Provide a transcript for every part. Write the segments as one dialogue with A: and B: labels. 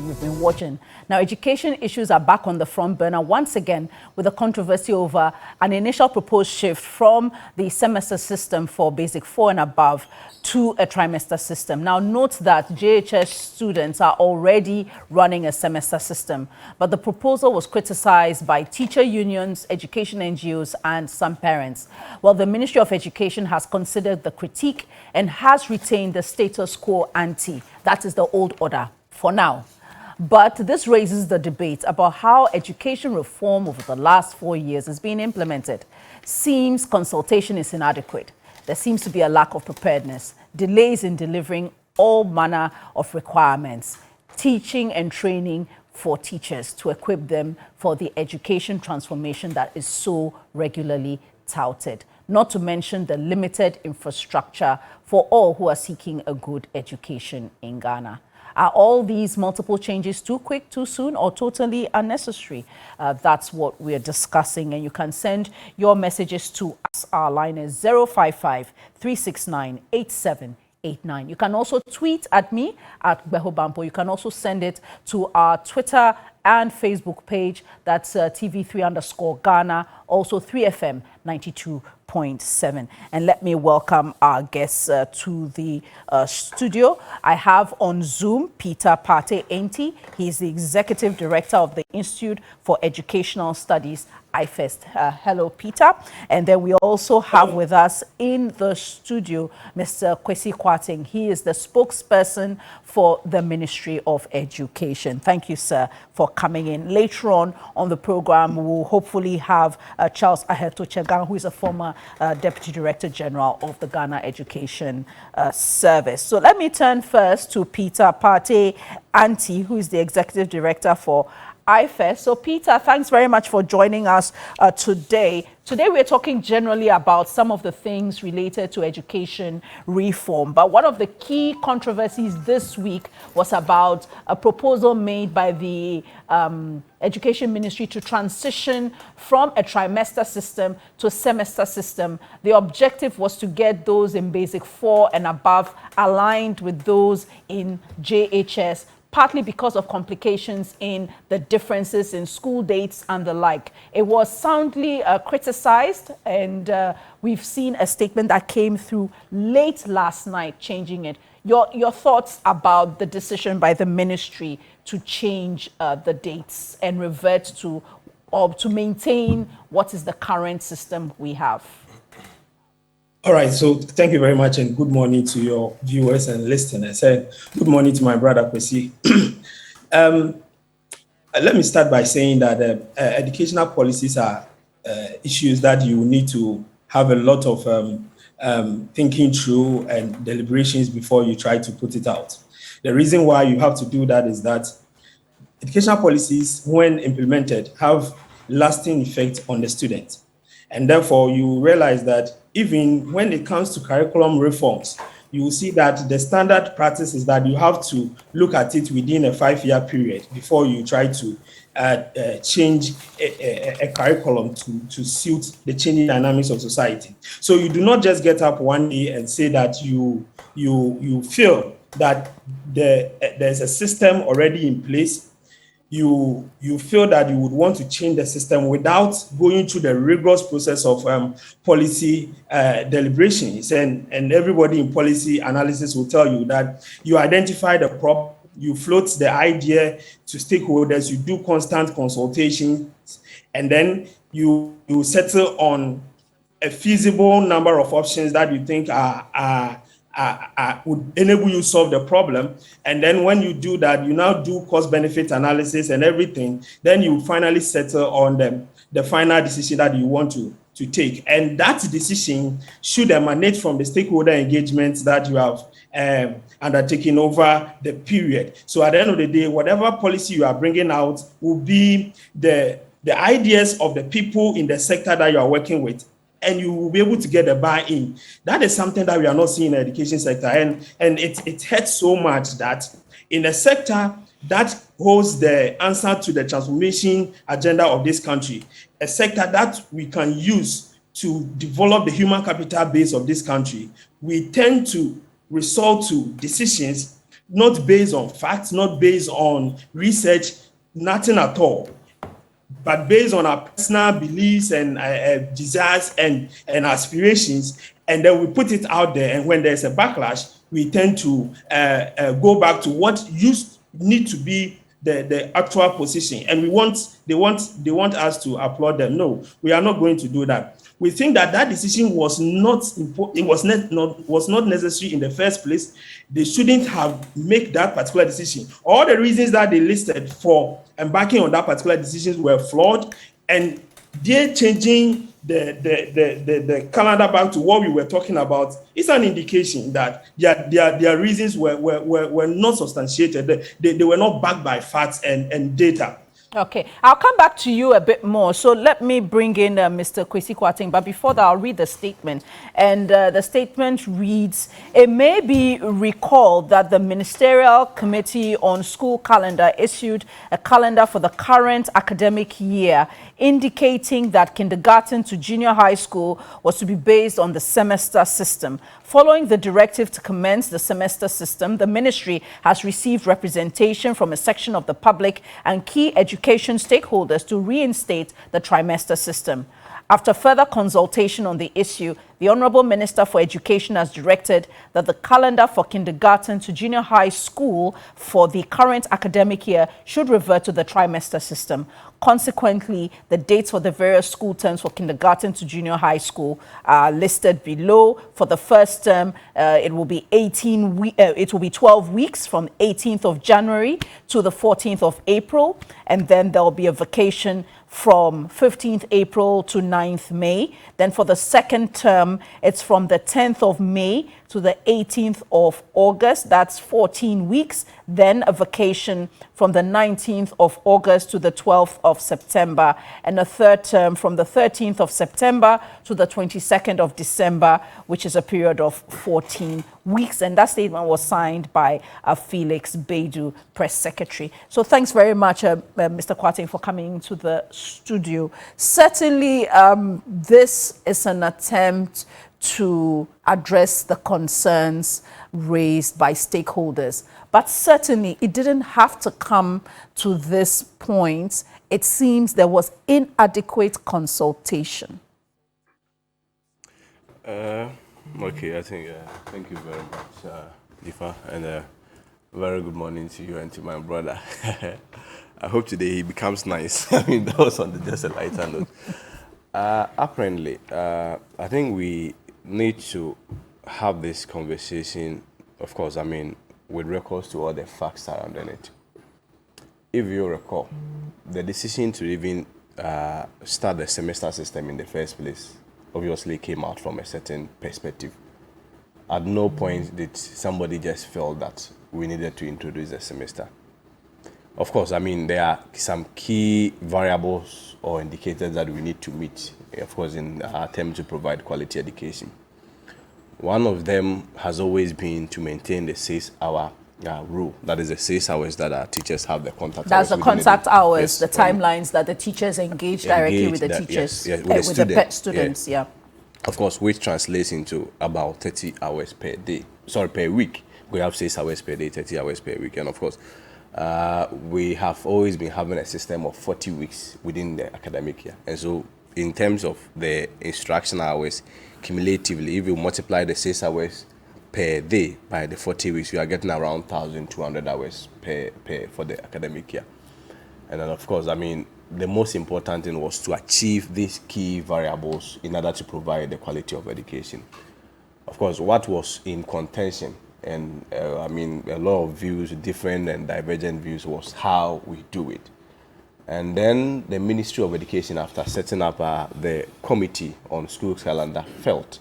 A: we've been watching. Now, education issues are back on the front burner once again with a controversy over an initial proposed shift from the semester system for basic 4 and above to a trimester system. Now, note that JHS students are already running a semester system, but the proposal was criticized by teacher unions, education NGOs, and some parents. Well, the Ministry of Education has considered the critique and has retained the status quo ante. That is the old order for now. But this raises the debate about how education reform over the last 4 years is being implemented. Seems consultation is inadequate. There seems to be a lack of preparedness, delays in delivering all manner of requirements, teaching and training for teachers to equip them for the education transformation that is so regularly touted. Not to mention the limited infrastructure for all who are seeking a good education in Ghana. Are all these multiple changes too quick, too soon, or totally unnecessary? That's what we're discussing. And you can send your messages to us. Our line is 055-369-8789. You can also tweet at me at Beho Bampo. You can also send it to our Twitter and Facebook page. That's TV3_Ghana, also 3FM 92.7. And let me welcome our guests to the studio. I have on Zoom Peter Partey Enti. He's the Executive Director of the Institute for Educational Studies, IFEST. Hello, Peter. And then we also have with us in the studio Mr. Kwesi Kwarteng. He is the spokesperson for the Ministry of Education. Thank you, sir, for coming in. Later on the program, we'll hopefully have Charles Aheto Chegang, who is a former Deputy Director General of the Ghana Education Service. So let me turn first to Peter Partey Enti, who is the Executive Director for IFEST. So Peter, thanks very much for joining us today. Today we're talking generally about some of the things related to education reform. But one of the key controversies this week was about a proposal made by the Education Ministry to transition from a trimester system to a semester system. The objective was to get those in basic 4 and above aligned with those in JHS, partly because of complications in the differences in school dates and the like. It was soundly criticized, and we've seen a statement that came through late last night changing it. Your thoughts about the decision by the ministry to change the dates and revert to, or to maintain what is the current system we have?
B: All right, so thank you very much, and good morning to your viewers and listeners. And good morning to my brother, Kwesi. Let me start by saying that educational policies are issues that you need to have a lot of thinking through and deliberations before you try to put it out. The reason why you have to do that is that educational policies, when implemented, have lasting effect on the student. And therefore, you realize that even when it comes to curriculum reforms, you will see that the standard practice is that you have to look at it within a 5-year period before you try to change a curriculum to suit the changing dynamics of society. So you do not just get up one day and say that you feel that there's a system already in place. You feel that you would want to change the system without going through the rigorous process of policy deliberations. And everybody in policy analysis will tell you that you identify the problem, you float the idea to stakeholders, you do constant consultation, and then you settle on a feasible number of options that you think would enable you to solve the problem. And then when you do that, you now do cost-benefit analysis and everything. Then you finally settle on the final decision that you want to take. And that decision should emanate from the stakeholder engagements that you have undertaken over the period. So at the end of the day, whatever policy you are bringing out will be the ideas of the people in the sector that you are working with, and you will be able to get a buy-in. That is something that we are not seeing in the education sector. And it hurts so much that in a sector that holds the answer to the transformation agenda of this country, a sector that we can use to develop the human capital base of this country, we tend to resort to decisions not based on facts, not based on research, nothing at all, but based on our personal beliefs and desires and aspirations, and then we put it out there. And when there's a backlash, we tend to go back to what need to be the actual position, and they want us to applaud them. No, we are not going to do that. We think that decision was not important. It was not necessary in the first place. They shouldn't have made that particular decision. All the reasons that they listed for embarking on that particular decision were flawed, and they're changing the calendar back to what we were talking about. It's an indication that their reasons were not substantiated. They were not backed by facts and data.
A: Okay, I'll come back to you a bit more. So let me bring in Mr. Kwesi Kwarteng. But before that, I'll read the statement. And the statement reads, it may be recalled that the Ministerial Committee on School Calendar issued a calendar for the current academic year, indicating that kindergarten to junior high school was to be based on the semester system. Following the directive to commence the semester system, the ministry has received representation from a section of the public and key education stakeholders to reinstate the trimester system. After further consultation on the issue, the Honourable Minister for Education has directed that the calendar for kindergarten to junior high school for the current academic year should revert to the trimester system. Consequently, the dates for the various school terms for kindergarten to junior high school are listed below. For the first term, it will be 12 weeks from 18th of January to the 14th of April, and then there will be a vacation from 15th April to 9th May. Then for the second term, it's from the 10th of May to the 18th of August. That's 14 weeks. Then a vacation from the 19th of August to the 12th of September. And a third term from the 13th of September to the 22nd of December, which is a period of 14 weeks. And that statement was signed by Felix Baidu, Press Secretary. So thanks very much, Mr. Kwarteng, for coming to the studio. Certainly, this is an attempt to address the concerns raised by stakeholders. But certainly, it didn't have to come to this point. It seems there was inadequate consultation.
C: Okay, I think, thank you very much, Ifa, and very good morning to you and to my brother. I hope today he becomes nice. I mean, that was on just a lighter note. Apparently, I think we need to have this conversation, of course, I mean, with records to all the facts surrounding it. If you recall, the decision to even start the semester system in the first place obviously came out from a certain perspective. At no point did somebody just feel that we needed to introduce a semester. Of course, I mean, there are some key variables or indicators that we need to meet, of course, in our attempt to provide quality education. One of them has always been to maintain the 6-hour rule. That is the 6 hours that our teachers have the contact
A: That's
C: hours.
A: the contact hours,
C: yes,
A: the timelines that the teachers engage directly with the teachers, with the pet students, yeah.
C: Of course, which translates into about 30 hours per day. Sorry, per week. We have 6 hours per day, 30 hours per week. And of course, we have always been having a system of 40 weeks within the academic year. And so in terms of the instruction hours, cumulatively, if you multiply the 6 hours per day by the 40 weeks, we are getting around 1,200 hours per for the academic year. And then, of course, I mean, the most important thing was to achieve these key variables in order to provide the quality of education. Of course, what was in contention, and I mean, a lot of views, different and divergent views, was how we do it. And then the Ministry of Education, after setting up the Committee on School Calendar, felt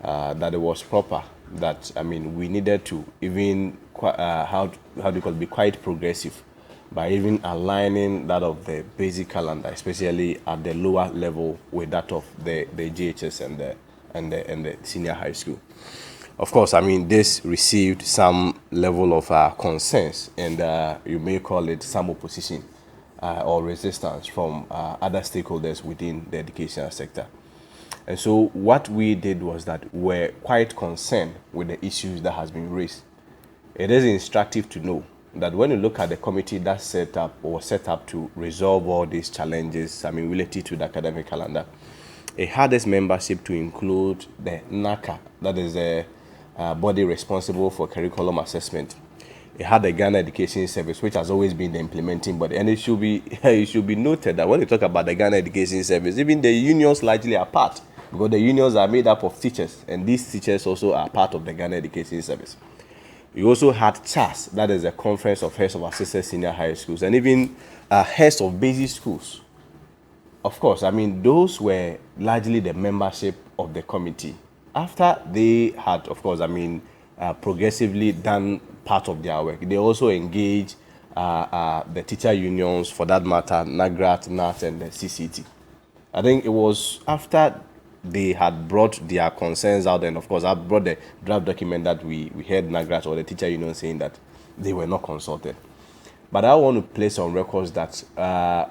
C: that it was proper, that, I mean, we needed to even, how do you call it, be quite progressive by even aligning that of the basic calendar, especially at the lower level, with that of the GHS and the senior high school. Of course, I mean, this received some level of concerns, and you may call it some opposition or resistance from other stakeholders within the educational sector. And so what we did was that we're quite concerned with the issues that has been raised. it is instructive to know that when you look at the committee that set up to resolve all these challenges, I mean, related to the academic calendar, it had its membership to include the NACA, that is the body responsible for curriculum assessment. It had the Ghana Education Service, which has always been the implementing body. And it should be noted that when you talk about the Ghana Education Service, even the unions largely are part, because the unions are made up of teachers, and these teachers also are part of the Ghana Education Service. We also had CHAS, that is the Conference of Heads of Assisted Senior High Schools, and even heads of basic schools. Of course, I mean, those were largely the membership of the committee. After they had, of course, I mean, progressively done part of their work, they also engaged the teacher unions, for that matter, NAGRAT, NAT, and the CCT. I think it was after they had brought their concerns out, and of course, I brought the draft document that we heard NAGRAT or the teacher union saying that they were not consulted. But I want to place on records that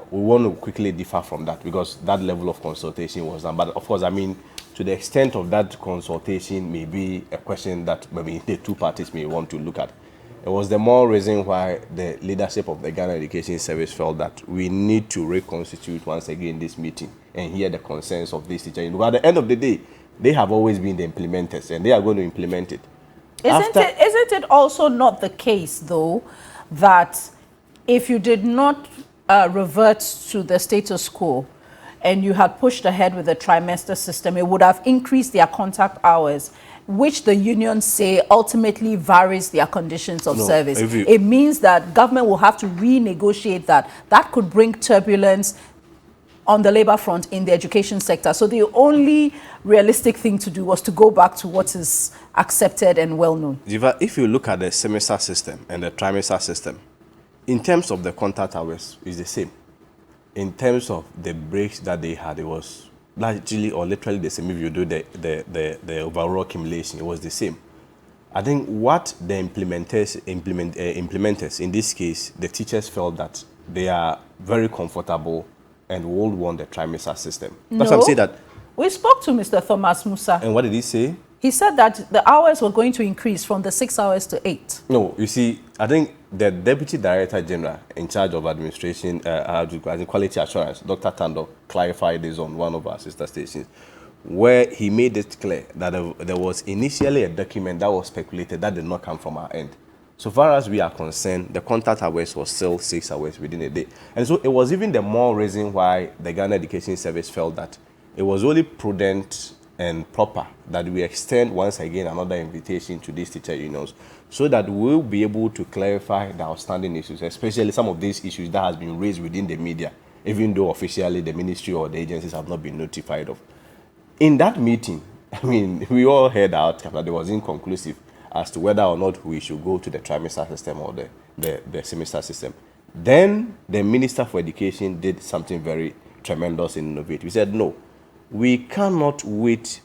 C: we want to quickly differ from that, because that level of consultation was done. But of course, I mean, to the extent of that consultation may be a question that maybe the two parties may want to look at. It was the more reason why the leadership of the Ghana Education Service felt that we need to reconstitute once again this meeting and hear the concerns of these teachers. Because at the end of the day, they have always been the implementers, and they are going to implement it.
A: Isn't it also not the case, though, that if you did not revert to the status quo and you had pushed ahead with the trimester system, it would have increased their contact hours, which the unions say ultimately varies their conditions of service? It means that government will have to renegotiate that. That could bring turbulence on the labor front in the education sector. So the only realistic thing to do was to go back to what is accepted and well known.
C: If you look at the semester system and the trimester system, in terms of the contact hours, it's the same. In terms of the breaks that they had, it was largely or literally the same. If you do the overall accumulation, it was the same. I think what the implementers in this case, the teachers felt that they are very comfortable and will want the trimester system. That's why I'm saying that.
A: We spoke to Mr. Thomas Musa.
C: And what did he say?
A: He said that the hours were going to increase from the 6 hours to 8.
C: No, you see, I think the Deputy Director General in charge of administration and quality assurance, Dr. Tando, clarified this on one of our sister stations, where he made it clear that there was initially a document that was speculated that did not come from our end. So far as we are concerned, the contact hours was still 6 hours within a day. And so it was even the more reason why the Ghana Education Service felt that it was only prudent and proper that we extend once again another invitation to these teacher unions, so that we'll be able to clarify the outstanding issues, especially some of these issues that has been raised within the media, even though officially the ministry or the agencies have not been notified of. In that meeting, I mean, we all heard the outcome that it was inconclusive as to whether or not we should go to the trimester system or the semester system. Then the Minister for Education did something very tremendous and innovative. He said, no, we cannot wait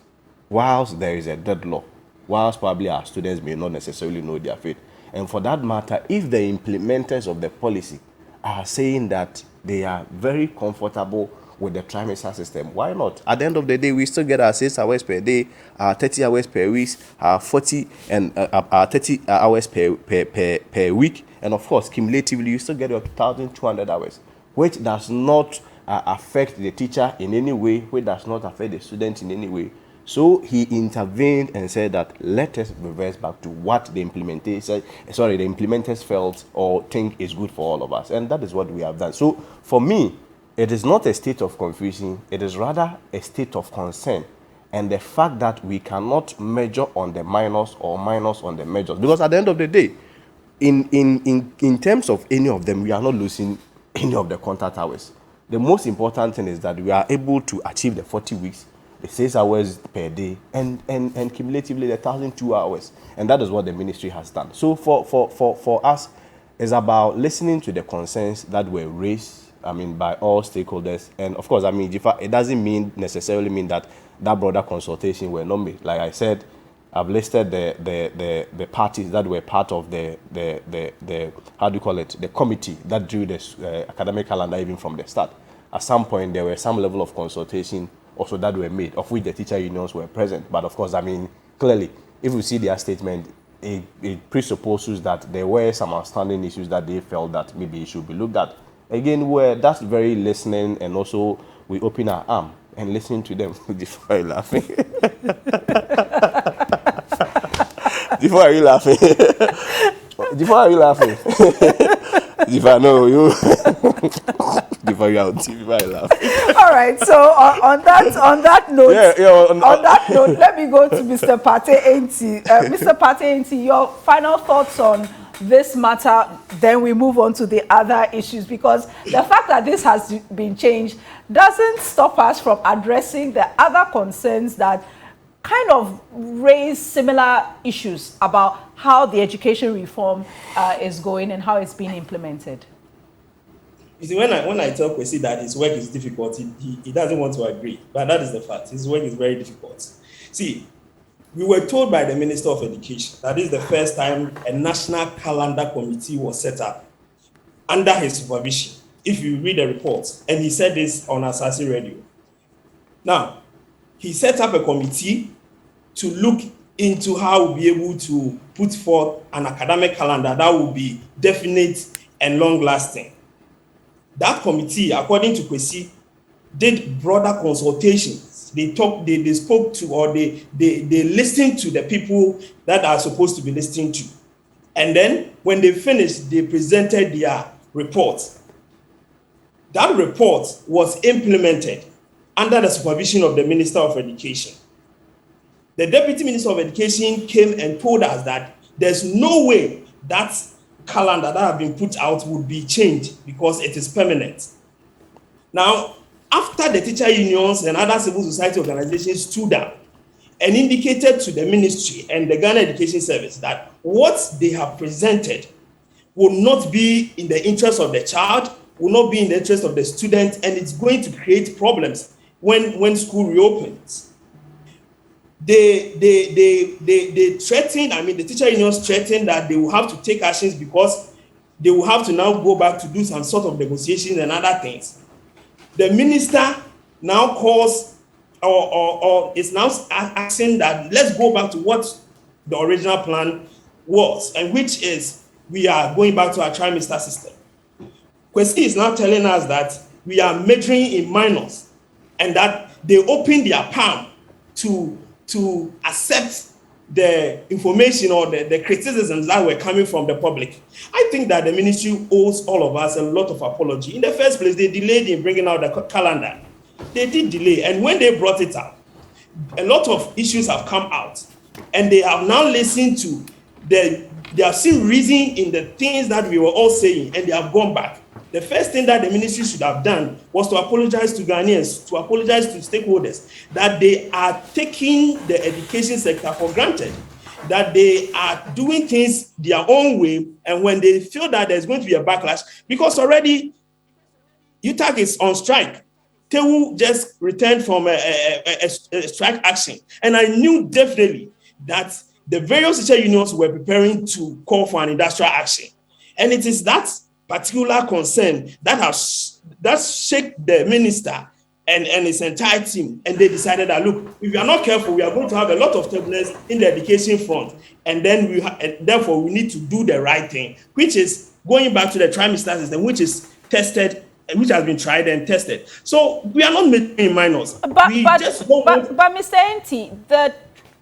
C: whilst there is a deadlock, whilst probably our students may not necessarily know their fate. And for that matter, if the implementers of the policy are saying that they are very comfortable with the trimester system, why not? At the end of the day, we still get our 6 hours per day, our 30 hours per week, our 40 and our 30 hours per week, and of course, cumulatively, you still get your 2,200 hours, which does not affect the teacher in any way, which does not affect the student in any way. So he intervened and said that let us reverse back to what the implementers felt or think is good for all of us, and that is what we have done. So for me, it is not a state of confusion, it is rather a state of concern, and the fact that we cannot measure on the minors or minus on the majors, because at the end of the day, in terms of any of them, we are not losing any of the contact hours. The most important thing is that we are able to achieve the 40 weeks, the 6 hours per day, and cumulatively the 1,002 hours. And that is what the ministry has done. So for us, it's about listening to the concerns that were raised, I mean, by all stakeholders. And of course, I mean, it doesn't necessarily mean that broader consultation were not made. Like I said, I've listed the parties that were part of the how do you call it, the committee that drew the academic calendar even from the start. At some point, there were some level of consultation also that were made, of which the teacher unions were present. But of course, I mean, clearly, if we see their statement, it presupposes that there were some outstanding issues that they felt that maybe it should be looked at. Again, where that's very listening, and also we open our arm and listen to them. Before you laughing. Before are you laughing? Before are you laughing? Before no you. Before you out. Before I laugh.
A: All right. So on that note, on that note, let me go to Mr. Partey Enti. Mr. Partey Enti, your final thoughts on this matter. Then we move on to the other issues, because the fact that this has been changed doesn't stop us from addressing the other concerns that kind of raise similar issues about how the education reform is going and how it's being implemented.
B: You see, when I tell Kwesi that his work is difficult, he doesn't want to agree. But that is the fact. His work is very difficult. See, we were told by the Minister of Education that this is the first time a national calendar committee was set up under his supervision, if you read the report. And he said this on Asase Radio. Now, he set up a committee to look into how we'll be able to put forth an academic calendar that will be definite and long-lasting. That committee, according to Kwesi, did broader consultations. They spoke to, or they listened to the people that are supposed to be listening to. And then when they finished, they presented their report. That report was implemented under the supervision of the Minister of Education. The Deputy Minister of Education came and told us that there's no way that calendar that have been put out would be changed because it is permanent. Now, after the teacher unions and other civil society organizations stood up and indicated to the ministry and the Ghana Education Service that what they have presented will not be in the interest of the child, will not be in the interest of the student, and it's going to create problems when school reopens. They threatened, the teacher unions threatened that they will have to take actions because they will have to now go back to do some sort of negotiations and other things. The minister now calls or is now asking that let's go back to what the original plan was, and which is we are going back to our trimester system. Kwesi is now telling us that we are majoring in minors and that they opened their palm to accept the information or the criticisms that were coming from the public. I think that the ministry owes all of us a lot of apology. In the first place, they delayed in bringing out the calendar. They did delay, and when they brought it out, a lot of issues have come out, and they have now listened to they have seen reason in the things that we were all saying, and they have gone back. The first thing that the ministry should have done was to apologize to Ghanaians, to apologize to stakeholders, that they are taking the education sector for granted, that they are doing things their own way, and when they feel that there's going to be a backlash, because already UTAG is on strike. TEWU just returned from a strike action, and I knew definitely that the various teacher unions were preparing to call for an industrial action, and it is that particular concern that shook the minister and his entire team, and they decided that look, if we are not careful, we are going to have a lot of turbulence in the education front, and then therefore we need to do the right thing, which is going back to the trimester system, which is tested, which has been tried and tested. So we are not making minors.
A: But Mr. Enti, the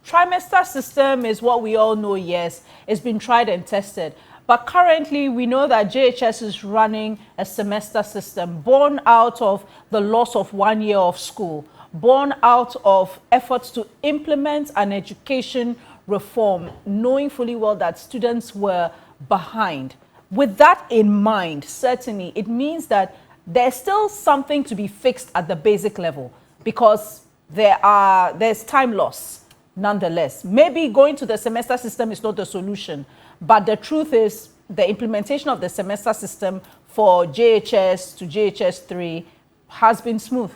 A: trimester system is what we all know. Yes, it's been tried and tested. But currently, we know that JHS is running a semester system born out of the loss of 1 year of school, born out of efforts to implement an education reform, knowing fully well that students were behind. With that in mind, certainly, it means that there's still something to be fixed at the basic level, because there's time loss nonetheless. Maybe going to the semester system is not the solution, but the truth is the implementation of the semester system for JHS to JHS 3 has been smooth.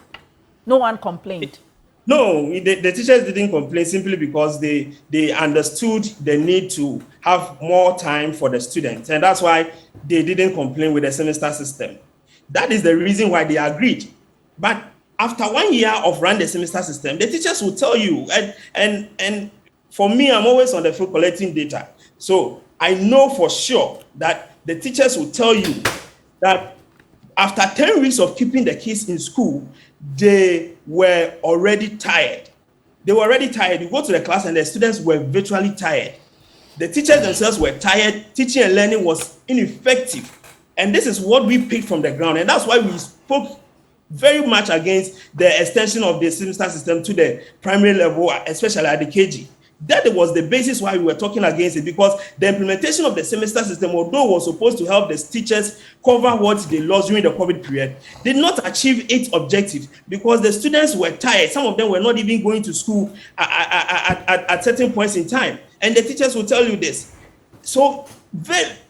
A: No one complained.
B: No, the teachers didn't complain simply because they understood the need to have more time for the students. And that's why they didn't complain with the semester system. That is the reason why they agreed. But after 1 year of running the semester system, the teachers will tell you, and for me, I'm always on the field collecting data. So I know for sure that the teachers will tell you that after 10 weeks of keeping the kids in school, they were already tired. They were already tired. You go to the class and the students were virtually tired. The teachers themselves were tired. Teaching and learning was ineffective. And this is what we picked from the ground. And that's why we spoke very much against the extension of the semester system to the primary level, especially at the KG. That was the basis why we were talking against it, because the implementation of the semester system, although it was supposed to help the teachers cover what they lost during the COVID period, did not achieve its objective because the students were tired. Some of them were not even going to school at certain points in time. And the teachers will tell you this. So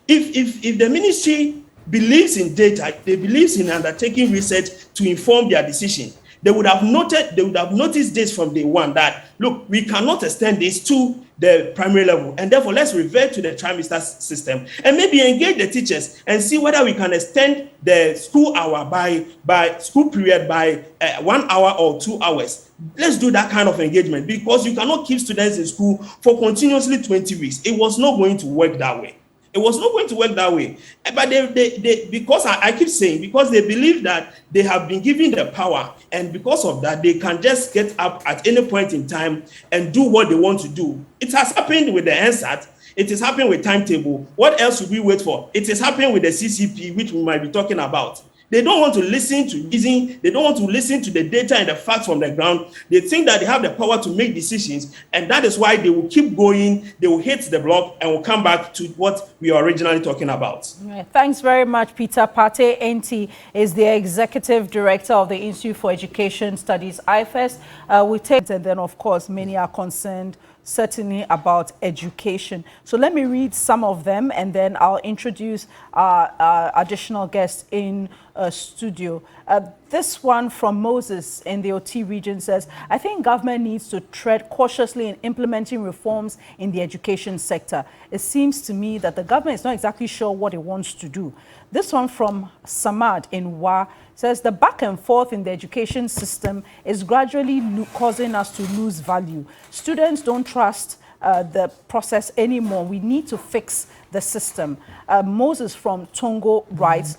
B: if the ministry believes in data, they believes in undertaking research to inform their decision, they would have noticed this from day one, that look, we cannot extend this to the primary level, and therefore let's revert to the trimester system and maybe engage the teachers and see whether we can extend the school hour by school period by 1 hour or 2 hours. Let's do that kind of engagement, because you cannot keep students in school for continuously 20 weeks. It was not going to work that way. It was not going to work that way. But they because I keep saying, because they believe that they have been given the power, and because of that, they can just get up at any point in time and do what they want to do. It has happened with the NSAT. It is happening with timetable. What else should we wait for? It is happening with the CCP, which we might be talking about. They don't want to listen to reason. They don't want to listen to the data and the facts from the ground. They think that they have the power to make decisions, and that is why they will keep going. They will hit the block and will come back to what we are originally talking about.
A: Thanks very much, Peter. Pate Enti is the Executive Director of the Institute for Education Studies, IFES. We take, and then, of course, many are concerned certainly about education. So let me read some of them, and then I'll introduce our additional guests in studio. This one from Moses in the OT region says, I think government needs to tread cautiously in implementing reforms in the education sector. It seems to me that the government is not exactly sure what it wants to do. This one from Samad in Wa says, the back and forth in the education system is gradually causing us to lose value. Students don't trust the process anymore. We need to fix the system. Moses from Tongo writes,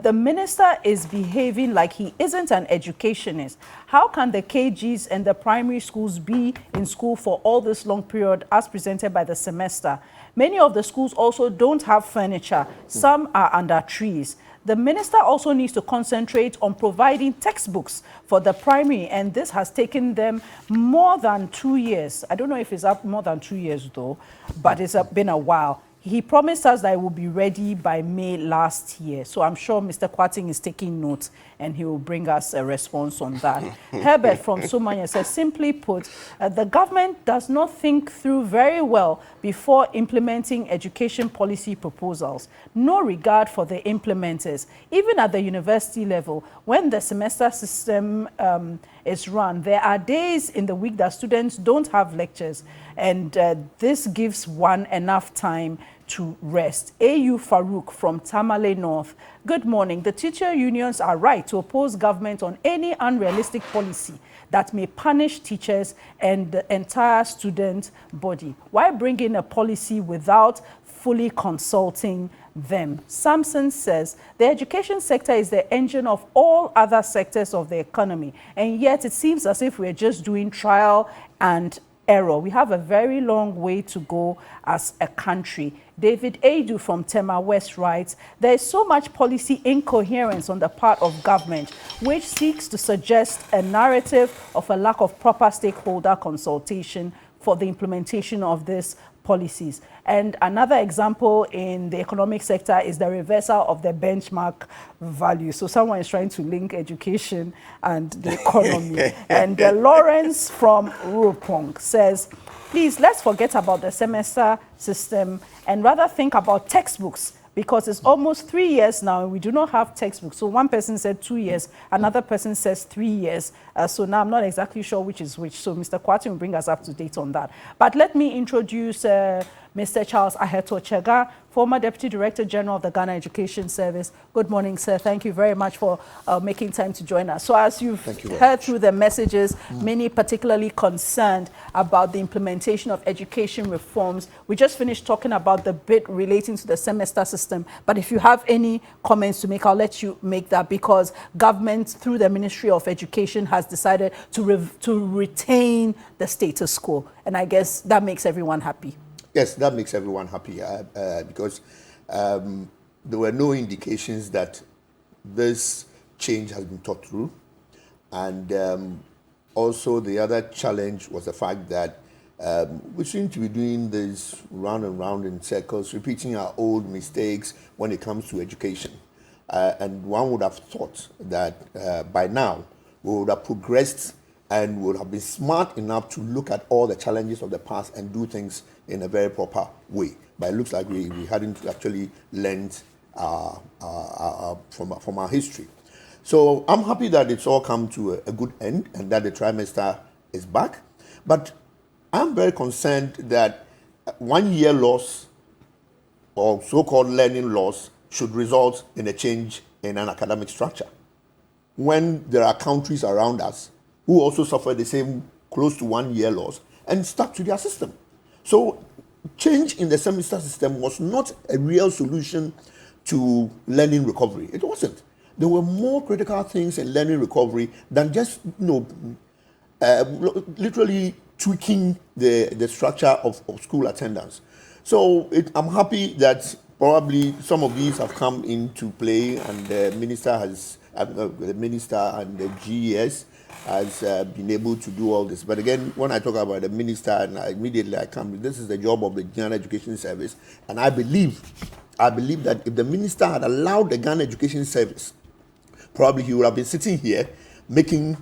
A: the minister is behaving like he isn't an educationist. How can the KGs and the primary schools be in school for all this long period as presented by the semester? Many of the schools also don't have furniture. Some are under trees. The minister also needs to concentrate on providing textbooks for the primary, and this has taken them more than 2 years. I don't know if it's up more than 2 years though, but it's been a while. He promised us that it will be ready by May last year. So I'm sure Mr. Kwarteng is taking note, and he will bring us a response on that. Herbert from Somanya says, simply put, the government does not think through very well before implementing education policy proposals. No regard for the implementers. Even at the university level, when the semester system is run, there are days in the week that students don't have lectures, and this gives one enough time to rest. A.U. Farouk from Tamale North. Good morning. The teacher unions are right to oppose government on any unrealistic policy that may punish teachers and the entire student body. Why bring in a policy without fully consulting them? Samson says, the education sector is the engine of all other sectors of the economy, and yet it seems as if we're just doing trial and error. We have a very long way to go as a country. David Adu from Tema West writes, there is so much policy incoherence on the part of government, which seeks to suggest a narrative of a lack of proper stakeholder consultation for the implementation of these policies. And another example in the economic sector is the reversal of the benchmark value. So someone is trying to link education and the economy. And Lawrence from Rupong says, please, let's forget about the semester system and rather think about textbooks, because it's almost 3 years now and we do not have textbooks. So one person said 2 years, another person says 3 years. So now I'm not exactly sure which is which. So Mr. Kwarteng will bring us up to date on that. But let me introduce Mr. Charles Aheto Chega, former Deputy Director General of the Ghana Education Service. Good morning, sir. Thank you very much for making time to join us. So as you've heard through the messages, many particularly concerned about the implementation of education reforms. We just finished talking about the bit relating to the semester system. But if you have any comments to make, I'll let you make that, because government through the Ministry of Education has decided to retain the status quo. And I guess that makes everyone happy.
D: Yes, that makes everyone happy because there were no indications that this change has been thought through. And also the other challenge was the fact that we seem to be doing this round and round in circles, repeating our old mistakes when it comes to education. And one would have thought that by now we would have progressed and would have been smart enough to look at all the challenges of the past and do things in a very proper way. But it looks like we hadn't actually learned from our history. So I'm happy that it's all come to a good end and that the trimester is back. But I'm very concerned that 1 year loss or so-called learning loss should result in a change in an academic structure, when there are countries around us who also suffer the same close to 1 year loss and stuck to their system. So change in the semester system was not a real solution to learning recovery. It wasn't. There were more critical things in learning recovery than just, literally tweaking the structure of school attendance. So I'm happy that probably some of these have come into play, and the minister and the GES has been able to do all this. But again, when I talk about the minister, and immediately I come, this is the job of the Ghana Education Service, and I believe that if the minister had allowed the Ghana Education Service, probably he would have been sitting here making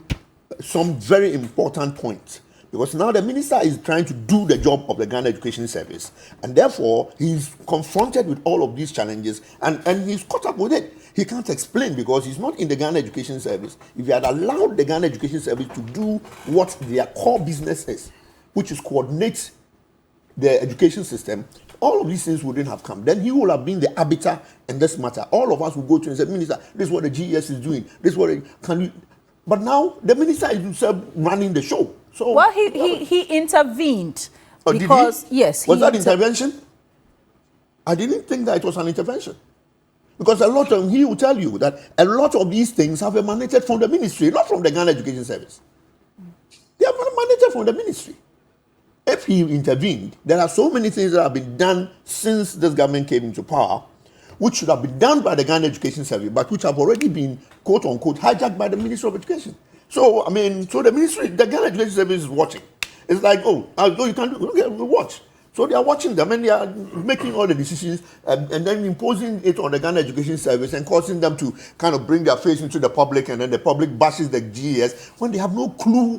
D: some very important points. Because now the minister is trying to do the job of the Ghana Education Service, and therefore he's confronted with all of these challenges, and he's caught up with it. He can't explain because he's not in the Ghana Education Service. If he had allowed the Ghana Education Service to do what their core business is, which is coordinate the education system, all of these things wouldn't have come. Then he would have been the arbiter in this matter. All of us would go to him and say, Minister, this is what the GES is doing. This is what can you? But now the minister is himself running the show. So,
A: well, he intervened because, yes.
D: Was that intervention? I didn't think that it was an intervention. Because he will tell you that a lot of these things have emanated from the ministry, not from the Ghana Education Service. They have emanated from the ministry. If he intervened, there are so many things that have been done since this government came into power, which should have been done by the Ghana Education Service, but which have already been, quote unquote, hijacked by the Ministry of Education. So, the ministry, the Ghana Education Service is watching. It's like, you can do, okay, we watch. So they are watching them and they are making all the decisions and then imposing it on the Ghana Education Service and causing them to kind of bring their face into the public, and then the public bashes the GES when they have no clue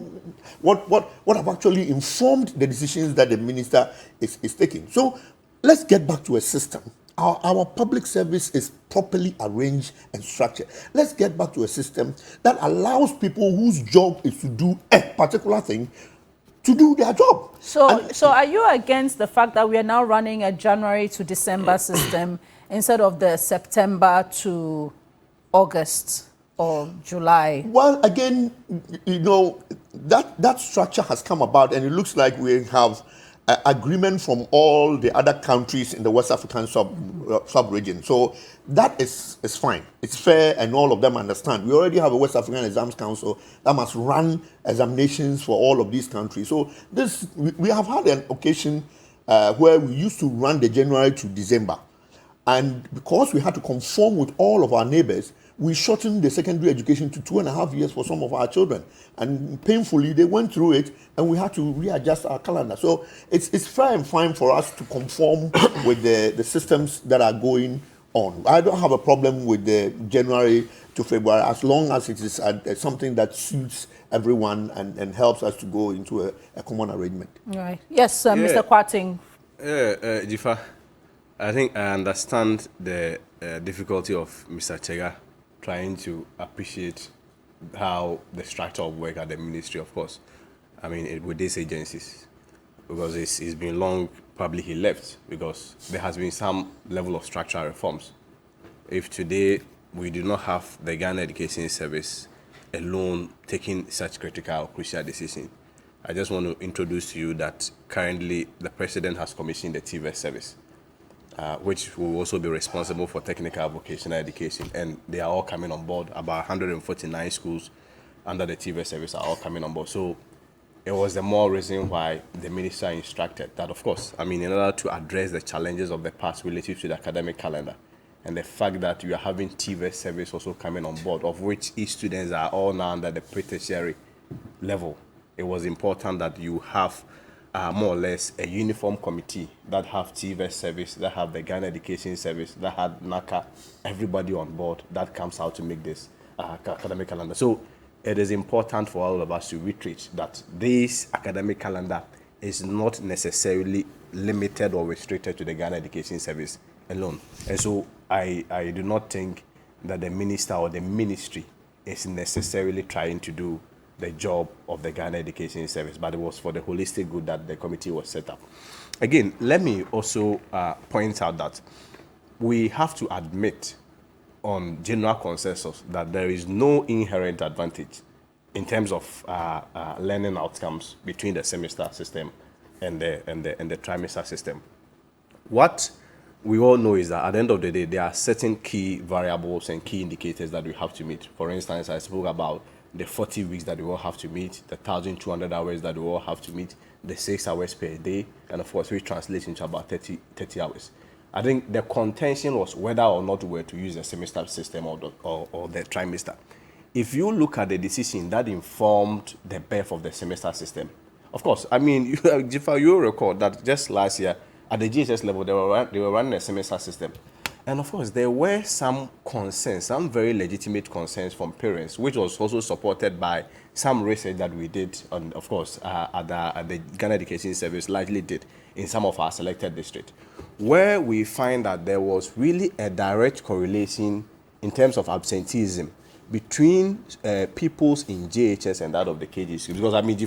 D: what have actually informed the decisions that the minister is taking. So let's get back to a system. Our public service is properly arranged and structured. Let's get back to a system that allows people whose job is to do a particular thing to do their job.
A: So are you against the fact that we are now running a January to December system instead of the September to August or July?
D: Well, again, that structure has come about, and it looks like we have agreement from all the other countries in the West African sub-region. So that is fine. It's fair, and all of them understand. We already have a West African Exams Council that must run examinations for all of these countries. So we have had an occasion where we used to run the January to December. And because we had to conform with all of our neighbors, we shortened the secondary education to 2.5 years for some of our children. And painfully, they went through it, and we had to readjust our calendar. So it's fair and fine for us to conform with the systems that are going on. I don't have a problem with the January to February, as long as it is something that suits everyone and helps us to go into a common arrangement.
A: Right. Yes, Mr. Kwarteng.
C: Jifa, I think I understand the difficulty of Mr. Chega trying to appreciate how the structure of work at the ministry, of course, with these agencies, because it's been long probably he left because there has been some level of structural reforms. If today we do not have the Ghana Education Service alone taking such critical, crucial decisions, I just want to introduce to you that currently the president has commissioned the TVET service, which will also be responsible for technical vocational education. And they are all coming on board. About 149 schools under the TVET service are all coming on board. So it was the more reason why the minister instructed that, of course, I mean, in order to address the challenges of the past relative to the academic calendar, and the fact that you are having TVET service also coming on board, of which each students are all now under the pre-tertiary level, it was important that you have more or less a uniform committee that have TVET service, that have the Ghana Education Service, that had NACA, everybody on board that comes out to make this academic calendar. So it is important for all of us to reiterate that this academic calendar is not necessarily limited or restricted to the Ghana Education Service alone. And so I do not think that the minister or the ministry is necessarily trying to do the job of the Ghana Education Service, but it was for the holistic good that the committee was set up. Again, let me also point out that we have to admit on general consensus that there is no inherent advantage in terms of learning outcomes between the semester system and the trimester system. What we all know is that at the end of the day, there are certain key variables and key indicators that we have to meet. For instance, I spoke about the 40 weeks that we all have to meet, the 1,200 hours that we all have to meet, the 6 hours per day, and of course, which translates into about 30 hours. I think the contention was whether or not we were to use the semester system or the trimester. If you look at the decision that informed the birth of the semester system, of course, I mean, you recall that just last year at the GHS level, they were running a semester system. And of course, there were some concerns, some very legitimate concerns from parents, which was also supported by some research that we did, and of course, at the Ghana Education Service largely did in some of our selected districts, where we find that there was really a direct correlation in terms of absenteeism between pupils in JHS and that of the KG schools. Because I mean,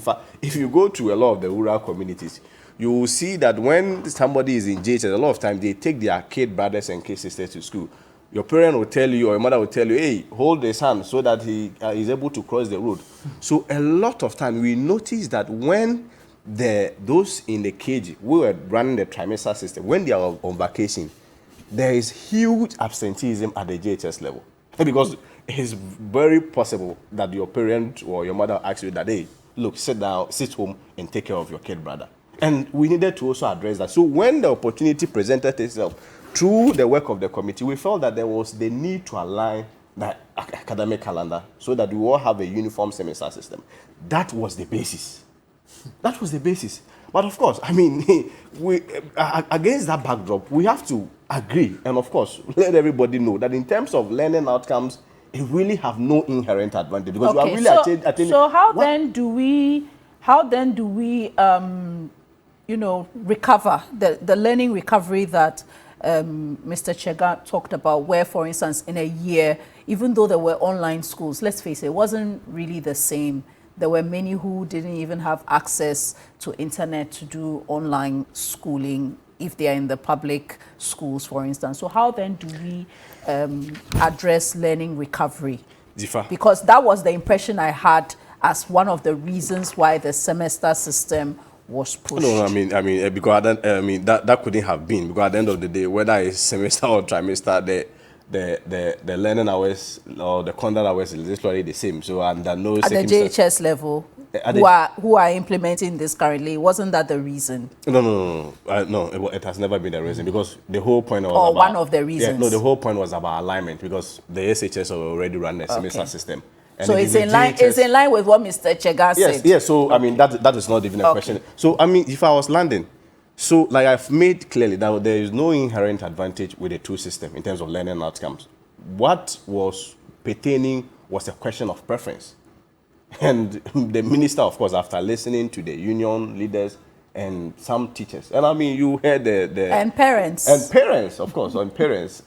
C: if you go to a lot of the rural communities, you will see that when somebody is in JHS, a lot of times they take their kid brothers and kid sisters to school. Your parent will tell you, or your mother will tell you, hey, hold his hand so that he is able to cross the road. So a lot of time we notice that when those in the KG, we were running the trimester system, when they are on vacation, there is huge absenteeism at the JHS level. Because it's very possible that your parent or your mother asks you that, hey, look, sit down, sit home and take care of your kid brother. And we needed to also address that. So when the opportunity presented itself through the work of the committee, we felt that there was the need to align the academic calendar so that we all have a uniform semester system. That was the basis. That was the basis. But of course, I mean, against that backdrop, we have to agree and of course let everybody know that in terms of learning outcomes, it really have no inherent advantage because we are really attaining.
A: So how then do we recover the learning recovery that Mr. Chega talked about, where, for instance, in a year, even though there were online schools, let's face it, it wasn't really the same. There were many who didn't even have access to internet to do online schooling if they are in the public schools, for instance. So how then do we address learning recovery? Because that was the impression I had as one of the reasons why the semester system was pushed.
C: No, I mean, because that couldn't have been, because at the end of the day, whether it's semester or trimester, the learning hours or the conduct hours is literally the same. So under no
A: at the JHS level, who are implementing this currently, wasn't that the reason?
C: No, it has never been the reason, because the whole point was
A: about, one of the reasons.
C: Yeah, no, the whole point was about alignment, because the SHS already ran a semester system. And
A: so it's in line. It's in line with what Mr. Chega said.
C: Yes. So I mean that is not even a question. So I mean, if I was landing, so like I've made clearly that there is no inherent advantage with the two system in terms of learning outcomes. What was pertaining was a question of preference, and the minister, of course, after listening to the union leaders and some teachers, and I mean you heard
A: and parents,
C: of course, and parents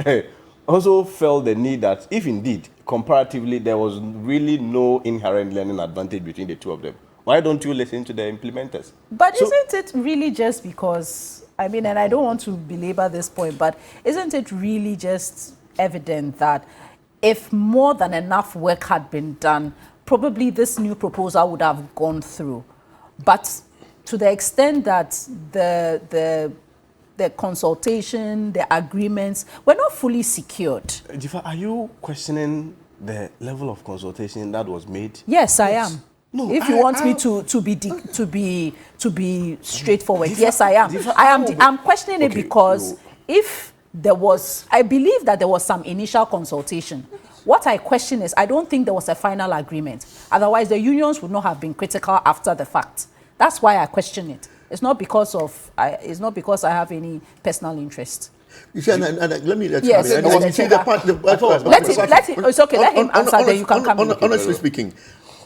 C: also felt the need that if indeed comparatively there was really no inherent learning advantage between the two of them, why don't you listen to the implementers?
A: But isn't it really just because I mean, and I don't want to belabor this point, but isn't it really just evident that if more than enough work had been done, probably this new proposal would have gone through? But to the extent that the consultation, the agreements were not fully secured.
C: Jifa, are you questioning the level of consultation that was made?
A: Yes, I am.
C: No,
A: if you want me to be straightforward, yes, I am. I'm questioning it because if there was, I believe that there was some initial consultation. What I question is, I don't think there was a final agreement. Otherwise, the unions would not have been critical after the fact. That's why I question it. It's not because I have any personal interest.
D: You see, and let me let
A: yes, it's okay. Let him answer. Then you can come in.
D: Honestly speaking,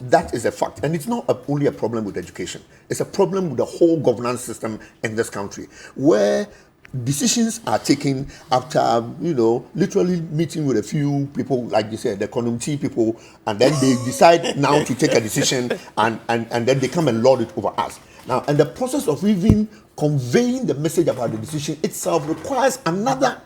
D: that is a fact, and it's not only a problem with education. It's a problem with the whole governance system in this country, where decisions are taken after, literally meeting with a few people, like you said, the community people, and then they decide now to take a decision, and then they come and lord it over us. Now, and the process of even conveying the message about the decision itself requires another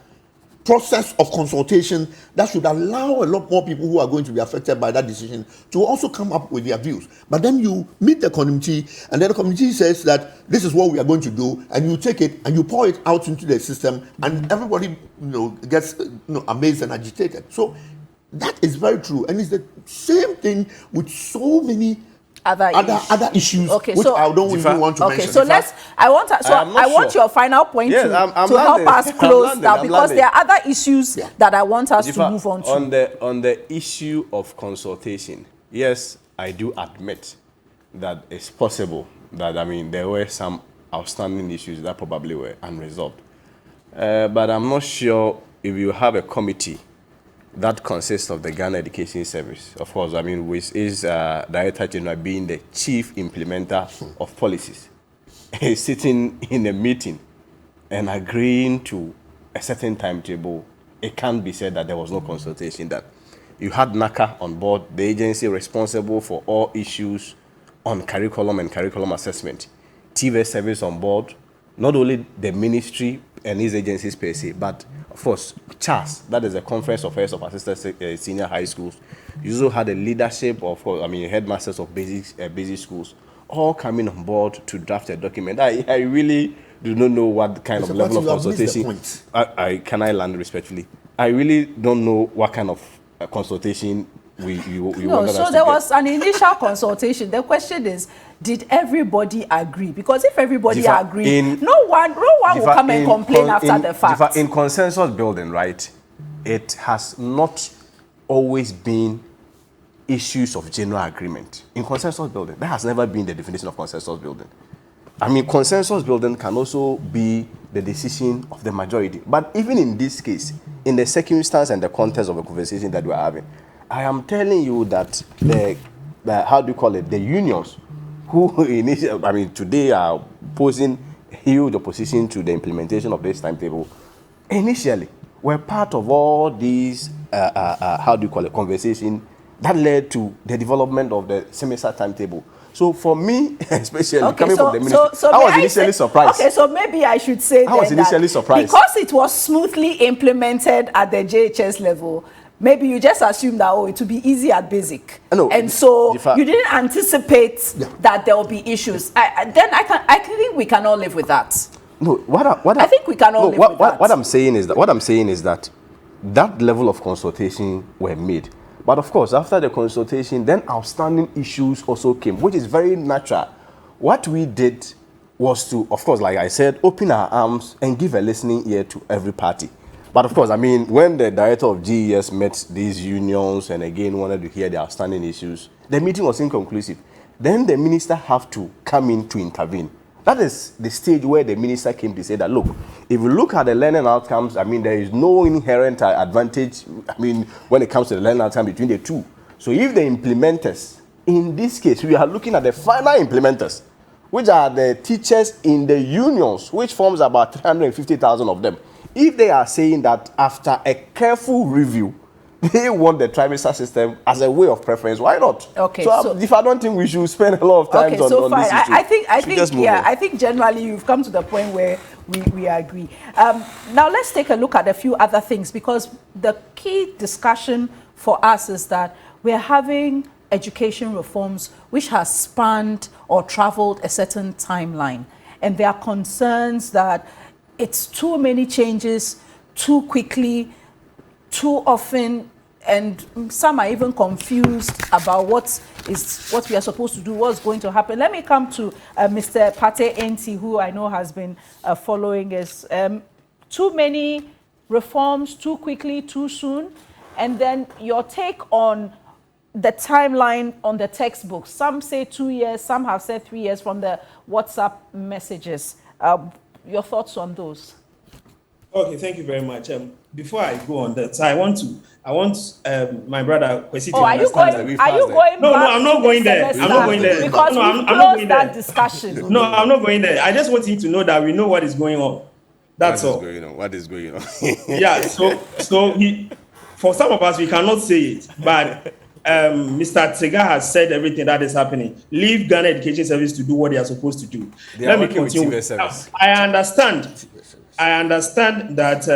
D: process of consultation that should allow a lot more people who are going to be affected by that decision to also come up with their views. But then you meet the community, and then the community says that this is what we are going to do, and you take it and you pour it out into the system, and everybody gets amazed and agitated. So that is very true, and it's the same thing with so many other issues,
A: okay,
D: which
A: so
D: I don't even want to mention.
A: Okay, so I want your final point to help us close now, because there are other issues that I want us to move on to.
C: On the issue of consultation, yes, I do admit that it's possible that, there were some outstanding issues that probably were unresolved. But I'm not sure if you have a committee that consists of the Ghana Education Service, of course, which is Director General being the chief implementer of policies, sitting in a meeting and agreeing to a certain timetable. It can't be said that there was no consultation, that you had NACA on board, the agency responsible for all issues on curriculum and curriculum assessment, TVET service on board, not only the ministry and its agencies per se, but of course, CHAS, that is the Conference of Heads of Assistant Senior High Schools. You also had the leadership of, headmasters of basic schools, all coming on board to draft a document. I really do not know what kind of level of consultation. Can I land respectfully? I really don't know what kind of consultation we
A: no, so there was an initial consultation. The question is, did everybody agree? Because if everybody agreed, no one will come and complain after the fact.
C: In consensus building, right, it has not always been issues of general agreement. In consensus building, that has never been the definition of consensus building. Consensus building can also be the decision of the majority. But even in this case, in the circumstance and the context of the conversation that we're having, I am telling you that the unions who initially, today are posing huge opposition to the implementation of this timetable, initially were part of all these, conversation that led to the development of the semester timetable. So for me, especially coming from the ministry, I was initially surprised.
A: Okay, so maybe I should say
C: I was initially surprised.
A: Because it was smoothly implemented at the JHS level, maybe you just assume that, it will be easy at basic.
C: No,
A: and so you didn't anticipate that there will be issues. I think we can all live with that.
C: No,
A: I think we can all live with that.
C: What I'm saying is that that level of consultation were made. But of course, after the consultation, then outstanding issues also came, which is very natural. What we did was to, of course, like I said, open our arms and give a listening ear to every party. But of course, when the director of GES met these unions and again wanted to hear the outstanding issues, the meeting was inconclusive. Then the minister have to come in to intervene. That is the stage where the minister came to say that, look, if you look at the learning outcomes, there is no inherent advantage, when it comes to the learning outcome between the two. So if the implementers, in this case, we are looking at the final implementers, which are the teachers in the unions, which forms about 350,000 of them. If they are saying that after a careful review, they want the trimester system as a way of preference, why not?
A: Okay.
C: So if I don't think we should spend a lot of time on
A: fine.
C: this issue.
A: I think generally you've come to the point where we agree. Now let's take a look at a few other things, because the key discussion for us is that we're having education reforms which has spanned or traveled a certain timeline. And there are concerns that it's too many changes, too quickly, too often, and some are even confused about what we are supposed to do, what's going to happen. Let me come to Mr. Pate Enti, who I know has been following us. Too many reforms, too quickly, too soon, and then your take on the timeline on the textbooks. Some say 2 years, some have said 3 years from the WhatsApp messages. Your thoughts on those?
B: Okay, thank you very much. Before I go on that, so I want my brother Kwesi to understand that.
A: Are you going?
B: No, I'm not going there. I'm not going there.
A: Because
B: no,
A: I'm not going that discussion.
B: No, I'm not going there. I just want him to know that we know what is going on. That's all.
C: What is going on?
B: Yeah. So for some of us, we cannot say it, but Mr. Tsega has said everything that is happening. Leave Ghana Education Service to do what they are supposed to do. Let me continue. I understand that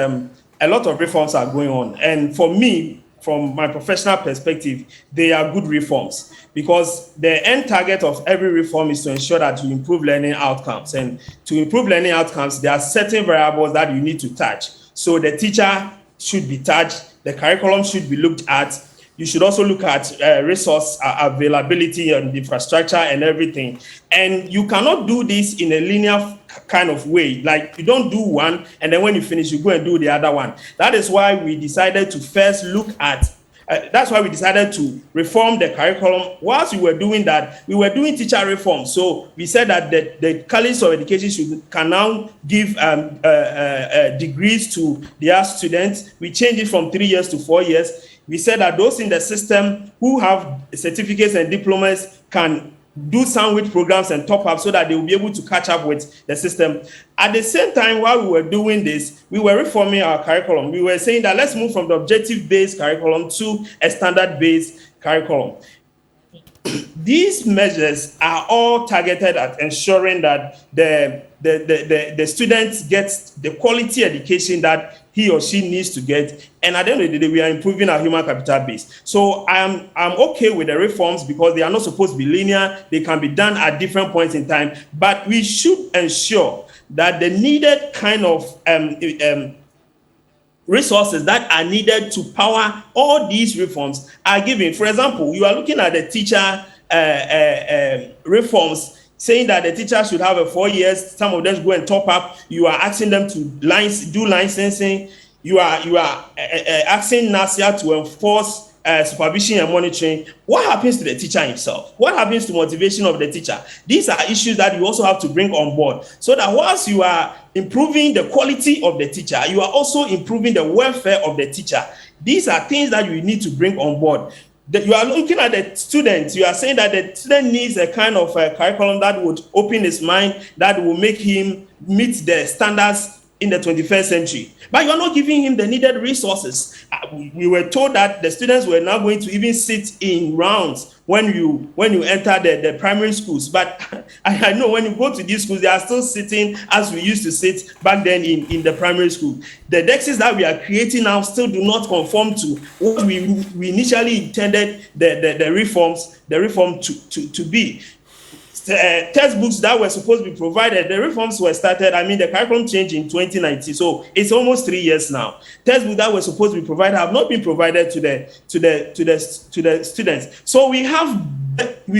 B: a lot of reforms are going on. And for me, from my professional perspective, they are good reforms, because the end target of every reform is to ensure that you improve learning outcomes. And to improve learning outcomes, there are certain variables that you need to touch. So the teacher should be touched, the curriculum should be looked at. You should also look at resource availability and infrastructure and everything. And you cannot do this in a linear kind of way. Like, you don't do one, and then when you finish, you go and do the other one. That is why we decided to first look at, that's why we decided to reform the curriculum. Whilst we were doing that, we were doing teacher reform. So we said that the College of Education can now give degrees to their students. We changed it from 3 years to 4 years. We said that those in the system who have certificates and diplomas can do sandwich programs and top up so that they will be able to catch up with the system. At the same time, while we were doing this, we were reforming our curriculum. We were saying that let's move from the objective-based curriculum to a standard-based curriculum. These measures are all targeted at ensuring that the students get the quality education that he or she needs to get. And at the end of the day, we are improving our human capital base. So I'm okay with the reforms, because they are not supposed to be linear. They can be done at different points in time. But we should ensure that the needed kind of resources that are needed to power all these reforms are given. For example, you are looking at the teacher reforms, saying that the teacher should have a 4 years. Some of them go and top up. You are asking them to do licensing. You are asking NASIA to enforce supervision and monitoring. What happens to the teacher himself? What happens to motivation of the teacher? These are issues that you also have to bring on board, so that whilst you are improving the quality of the teacher, you are also improving the welfare of the teacher. These are things that you need to bring on board. You are looking at the student. You are saying that the student needs a kind of curriculum that would open his mind, that will make him meet the standards in the 21st century. But you are not giving him the needed resources. We were told that the students were now going to even sit in rounds when you enter the primary schools. But I know when you go to these schools, they are still sitting as we used to sit back then in the primary school. The desks that we are creating now still do not conform to what we initially intended the reform to be. Textbooks that were supposed to be provided, the reforms were started. I mean, the curriculum changed in 2019, so it's almost 3 years now. Textbooks that were supposed to be provided have not been provided to the students. So we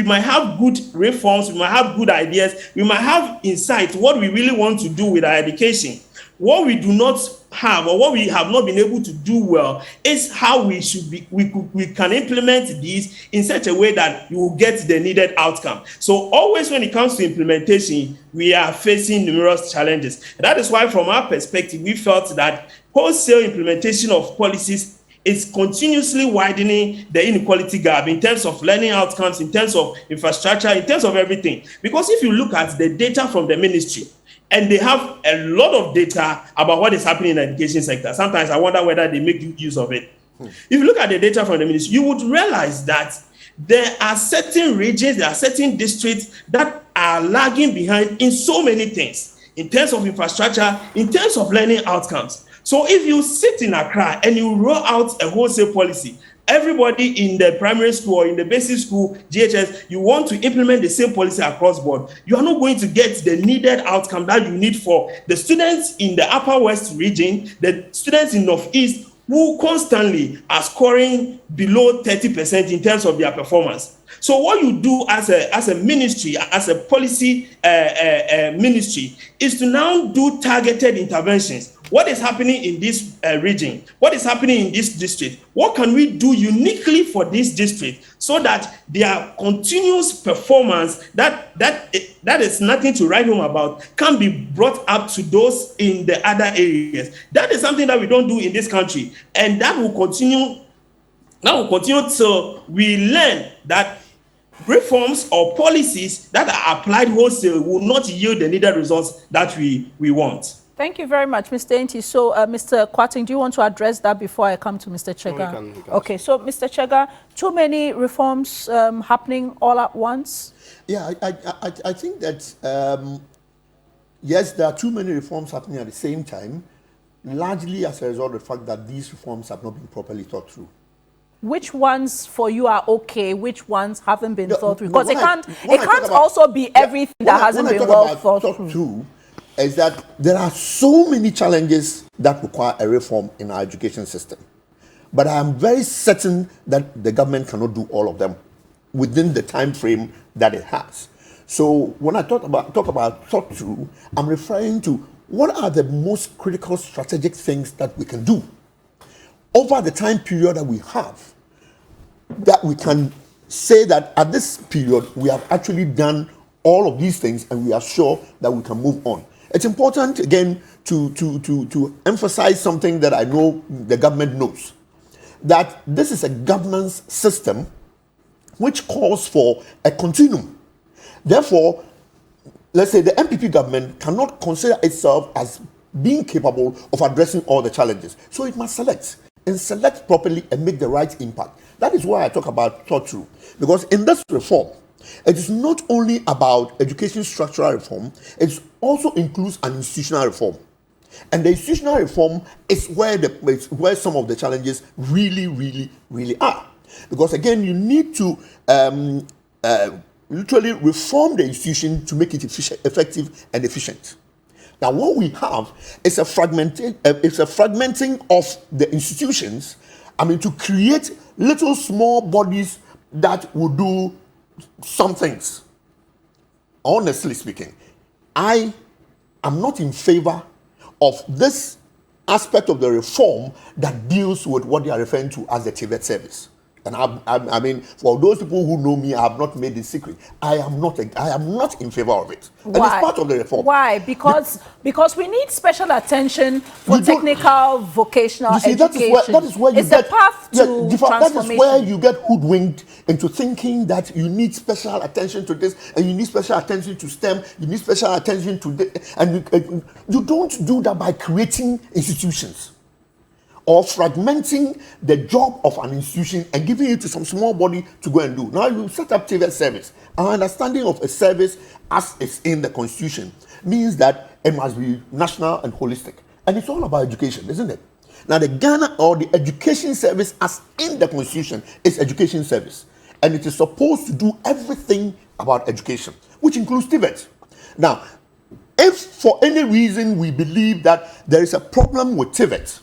B: might have good reforms, we might have good ideas, we might have insight what we really want to do with our education. What we do not have, or what we have not been able to do well, is how we can implement these in such a way that you will get the needed outcome. So always when it comes to implementation, we are facing numerous challenges. That is why, from our perspective, we felt that wholesale implementation of policies is continuously widening the inequality gap in terms of learning outcomes, in terms of infrastructure, in terms of everything. Because if you look at the data from the ministry, and they have a lot of data about what is happening in the education sector. Sometimes I wonder whether they make use of it. If you look at the data from the ministry, you would realize that there are certain regions, there are certain districts that are lagging behind in so many things. in terms of infrastructure, in terms of learning outcomes. So if you sit in Accra and you roll out a wholesale policy, everybody in the primary school or in the basic school, GHS, you want to implement the same policy across board, you are not going to get the needed outcome that you need for the students in the Upper West region, the students in Northeast who constantly are scoring below 30% in terms of their performance. So what you do as a ministry, as a policy ministry, is to now do targeted interventions. What is happening in this region? What is happening in this district? What can we do uniquely for this district so that their continuous performance, that is nothing to write home about, can be brought up to those in the other areas? That is something that we don't do in this country, and that will continue. That will continue till we learn that reforms or policies that are applied wholesale will not yield the needed results that we want.
A: Thank you very much, Mr. Nti. So, Mr. Kwarteng, do you want to address that before I come to Mr. Chega?
C: No, we can.
A: Okay, so Mr. Chega, too many reforms happening all at once?
D: Yeah, I think that, yes, there are too many reforms happening at the same time, largely as a result of the fact that these reforms have not been properly thought through.
A: Which ones for you are okay? Which ones haven't been thought through? Because
D: when
A: it can't also be everything that hasn't been well thought through.
D: Is that there are so many challenges that require a reform in our education system. But I am very certain that the government cannot do all of them within the time frame that it has. So when I talk about thought through, I'm referring to what are the most critical strategic things that we can do over the time period that we have, that we can say that at this period we have actually done all of these things and we are sure that we can move on. It's important again to emphasize something that I know the government knows, that this is a governance system which calls for a continuum. Therefore, let's say the MPP government cannot consider itself as being capable of addressing all the challenges. So it must select and select properly and make the right impact. That is why I talk about thought through. Because in this reform, it is not only about education structural reform, it also includes an institutional reform. And the institutional reform is where some of the challenges really are. Because again, you need to literally reform the institution to make it effective and efficient. Now, what we have is a fragmenting of the institutions, to create little small bodies that will do some things. Honestly speaking, I am not in favor of this aspect of the reform that deals with what they are referring to as the TVET service. And for those people who know me, I have not made this secret. I am not in favor of it.
A: Why?
D: And it's part of the reform.
A: Why? Because we need special attention for technical, vocational education.
D: That is where you
A: it's the path to transformation.
D: That is where you get hoodwinked into thinking that you need special attention to this, and you need special attention to STEM, you need special attention to this, and you don't do that by creating institutions or fragmenting the job of an institution and giving it to some small body to go and do. Now you set up TVET service. Our understanding of a service as is in the constitution means that it must be national and holistic. And it's all about education, isn't it? Now the Ghana or the education service as in the constitution is education service. And it is supposed to do everything about education, which includes TVET. Now, if for any reason we believe that there is a problem with TVET,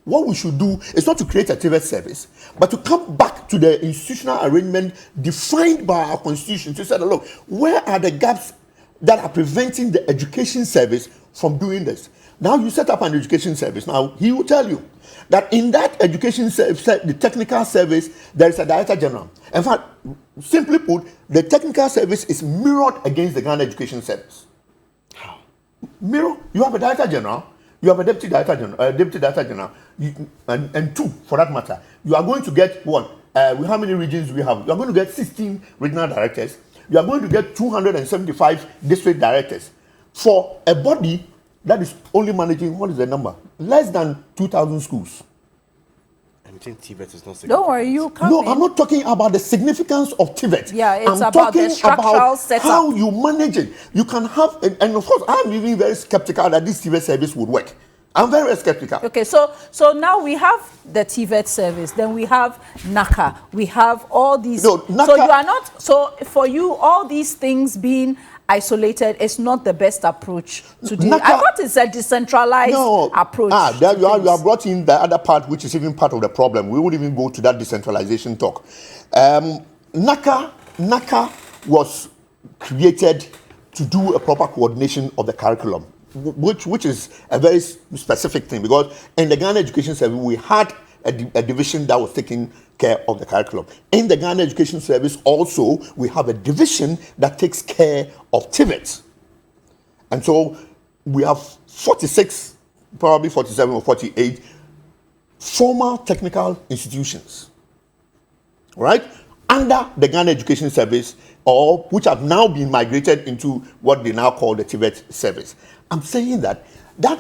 D: what we should do is not to create a TVET service, but to come back to the institutional arrangement defined by our constitution to say, look, where are the gaps that are preventing the education service from doing this? Now you set up an education service. Now he will tell you that in that education service, the technical service, there is a director general. In fact, simply put, the technical service is mirrored against the Ghana Education Service. How? Mirror. You have a director general. You have a deputy director general, and two for that matter. You are going to get one. How many regions do we have? You are going to get 16 regional directors. You are going to get 275 district directors for a body that is only managing, what is the number? Less than 2,000 schools.
C: I think TVET is not significant.
A: Don't worry, you come
D: No,
A: in.
D: I'm not talking about the significance of TVET.
A: Yeah, it's
D: I'm
A: about the
D: talking
A: structural
D: about
A: setup.
D: how you manage it. You can have, and of course, I'm even very skeptical that this TVET service would work. I'm very skeptical.
A: Okay, so now we have the TVET service, then we have NACA, we have all these.
D: No, NACA,
A: so you are not, so for you, all these things being isolated is not the best approach to deal.
D: NACA,
A: I thought it's a decentralized approach.
D: There you have brought in the other part, which is even part of the problem. We would even go to that decentralization talk. NACA was created to do a proper coordination of the curriculum, which is a very specific thing, because in the Ghana Education Service, we had a division that was taking care of the curriculum. In the Ghana Education Service also, we have a division that takes care of TVET. And so we have 46, probably 47 or 48 formal technical institutions, right, under the Ghana Education Service, or which have now been migrated into what they now call the TVET service. I'm saying that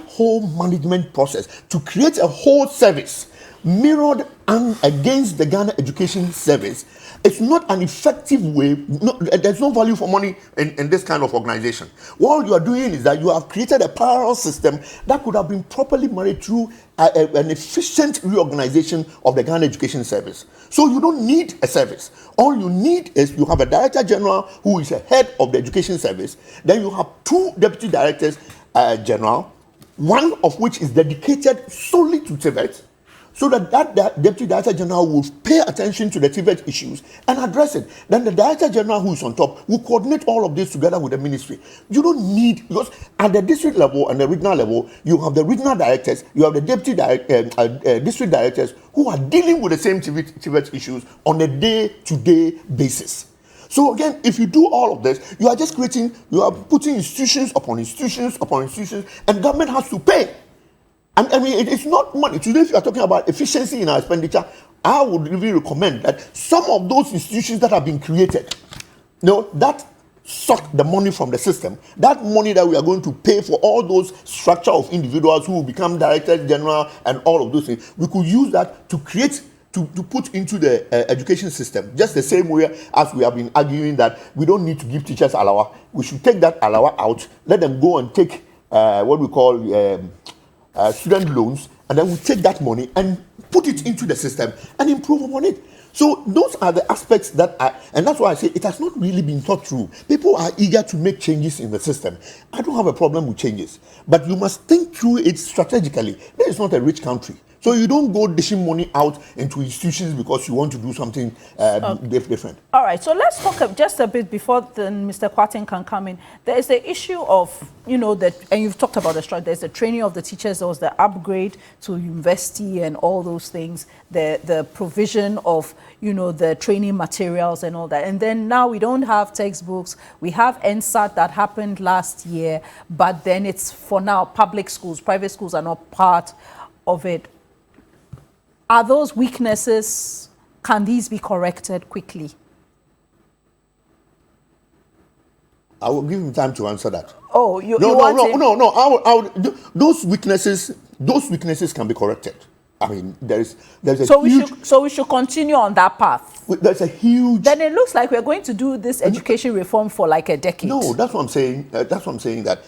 D: whole management process to create a whole service mirrored and against the Ghana Education Service, it's not an effective way. There's no value for money in this kind of organization. What you are doing is that you have created a parallel system that could have been properly managed through an efficient reorganization of the Ghana Education Service. So you don't need a service. All you need is you have a Director General who is a head of the Education Service. Then you have two Deputy Directors General, one of which is dedicated solely to TVET, so that Deputy Director General will pay attention to the TVET issues and address it. Then the Director General who is on top will coordinate all of this together with the ministry. You don't need, because at the district level and the regional level, you have the regional directors, you have the Deputy District Directors who are dealing with the same TVET issues on a day-to-day basis. So again, if you do all of this, you are just you are putting institutions upon institutions upon institutions, and government has to pay. I mean, it's not money. Today, if you are talking about efficiency in our expenditure, I would really recommend that some of those institutions that have been created, that suck the money from the system, that money that we are going to pay for all those structure of individuals who will become Director General and all of those things, we could use that to create, to put into the education system, just the same way as we have been arguing that we don't need to give teachers alawa. We should take that alawa out, let them go and take what we call student loans, and then we take that money and put it into the system and improve upon it. So those are the aspects and that's why I say it has not really been thought through. People are eager to make changes in the system. I don't have a problem with changes, but you must think through it strategically. This is not a rich country. So you don't go dishing money out into institutions because you want to do something different.
A: All right, so let's talk just a bit before then Mr. Kwarteng can come in. There is the issue of, and you've talked about the strike, there's the training of the teachers, there was the upgrade to university and all those things, the provision of, the training materials and all that. And then now we don't have textbooks. We have NSAT that happened last year, but then it's for now public schools, private schools are not part of it. Are those weaknesses, can these be corrected quickly?
D: I will give him time to answer that.
A: Oh,
D: No. Those weaknesses can be corrected. I mean, there's a
A: we should continue on that path.
D: There's a huge.
A: Then it looks like we're going to do this education reform for like a decade.
D: No, that's what I'm saying. That's what I'm saying, that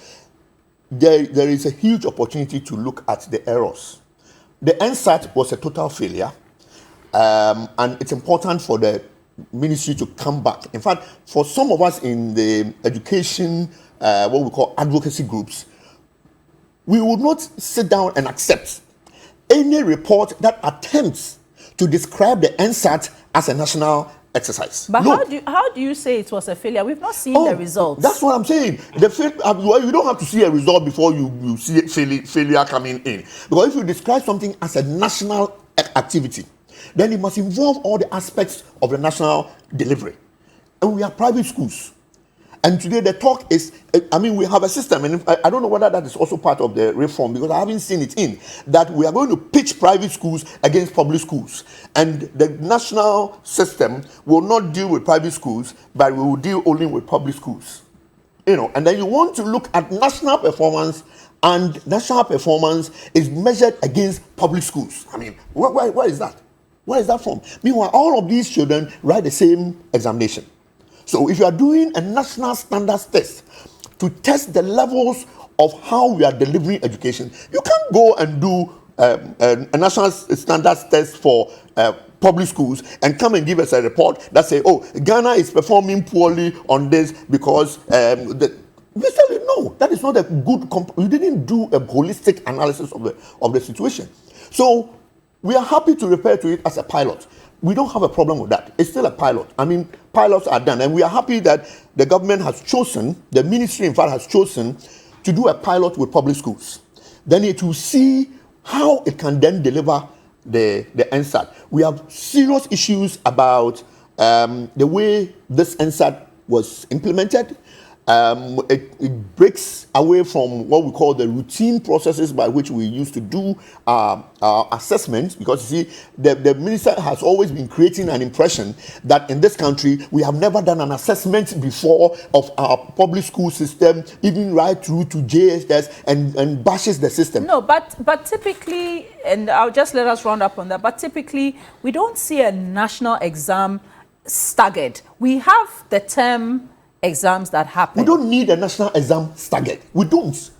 D: there is a huge opportunity to look at the errors. The NSAT was a total failure, and it's important for the ministry to come back. In fact, for some of us in the education, what we call advocacy groups, we would not sit down and accept any report that attempts to describe the NSAT as a national exercise.
A: But
D: no.
A: how do you say it was a failure? We've not seen the results.
D: That's what I'm saying. You don't have to see a result before you see failure coming in. Because if you describe something as a national activity, then it must involve all the aspects of the national delivery. And we are private schools. And today the talk is, we have a system, and I don't know whether that is also part of the reform, because I haven't seen it in, that we are going to pitch private schools against public schools. And the national system will not deal with private schools, but we will deal only with public schools. And then you want to look at national performance, and national performance is measured against public schools. I mean, where is that? Where is that from? Meanwhile, all of these children write the same examination. So if you are doing a national standards test to test the levels of how we are delivering education, you can't go and do a national standards test for public schools and come and give us a report that say, oh, Ghana is performing poorly on this because we say no, that is not a good. You didn't do a holistic analysis of the situation. So we are happy to refer to it as a pilot. We don't have a problem with that. It's still a pilot. I mean, pilots are done, and we are happy that the government has chosen, the ministry in fact has chosen to do a pilot with public schools. Then it will see how it can then deliver the NSAT. We have serious issues about the way this NSAT was implemented. It breaks away from what we call the routine processes by which we used to do assessments, because you see, the minister has always been creating an impression that in this country we have never done an assessment before of our public school system, even right through to JSS, and bashes the system.
A: No, but typically, and I'll just let us round up on that, but typically we don't see a national exam staggered. We have the term exams that happen.
D: We don't need a national exam staggered. We don't.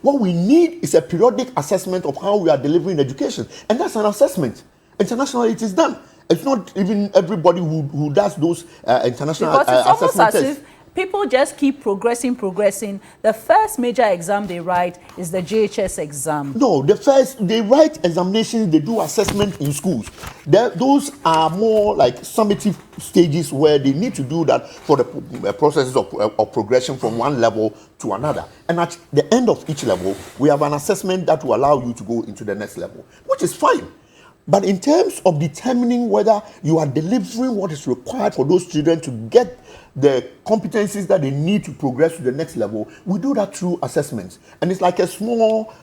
D: What we need is a periodic assessment of how we are delivering education. And that's an assessment. Internationally, it is done. It's not even everybody who does those international
A: because it's almost
D: assessment
A: as
D: tests.
A: if people just keep progressing. The first major exam they write is the JHS exam.
D: No, they write examinations, they do assessment in schools. Those are more like summative stages where they need to do that for the processes of progression from one level to another. And at the end of each level, we have an assessment that will allow you to go into the next level, which is fine. But in terms of determining whether you are delivering what is required for those children to get the competencies that they need to progress to the next level, we do that through assessments. And it's like a small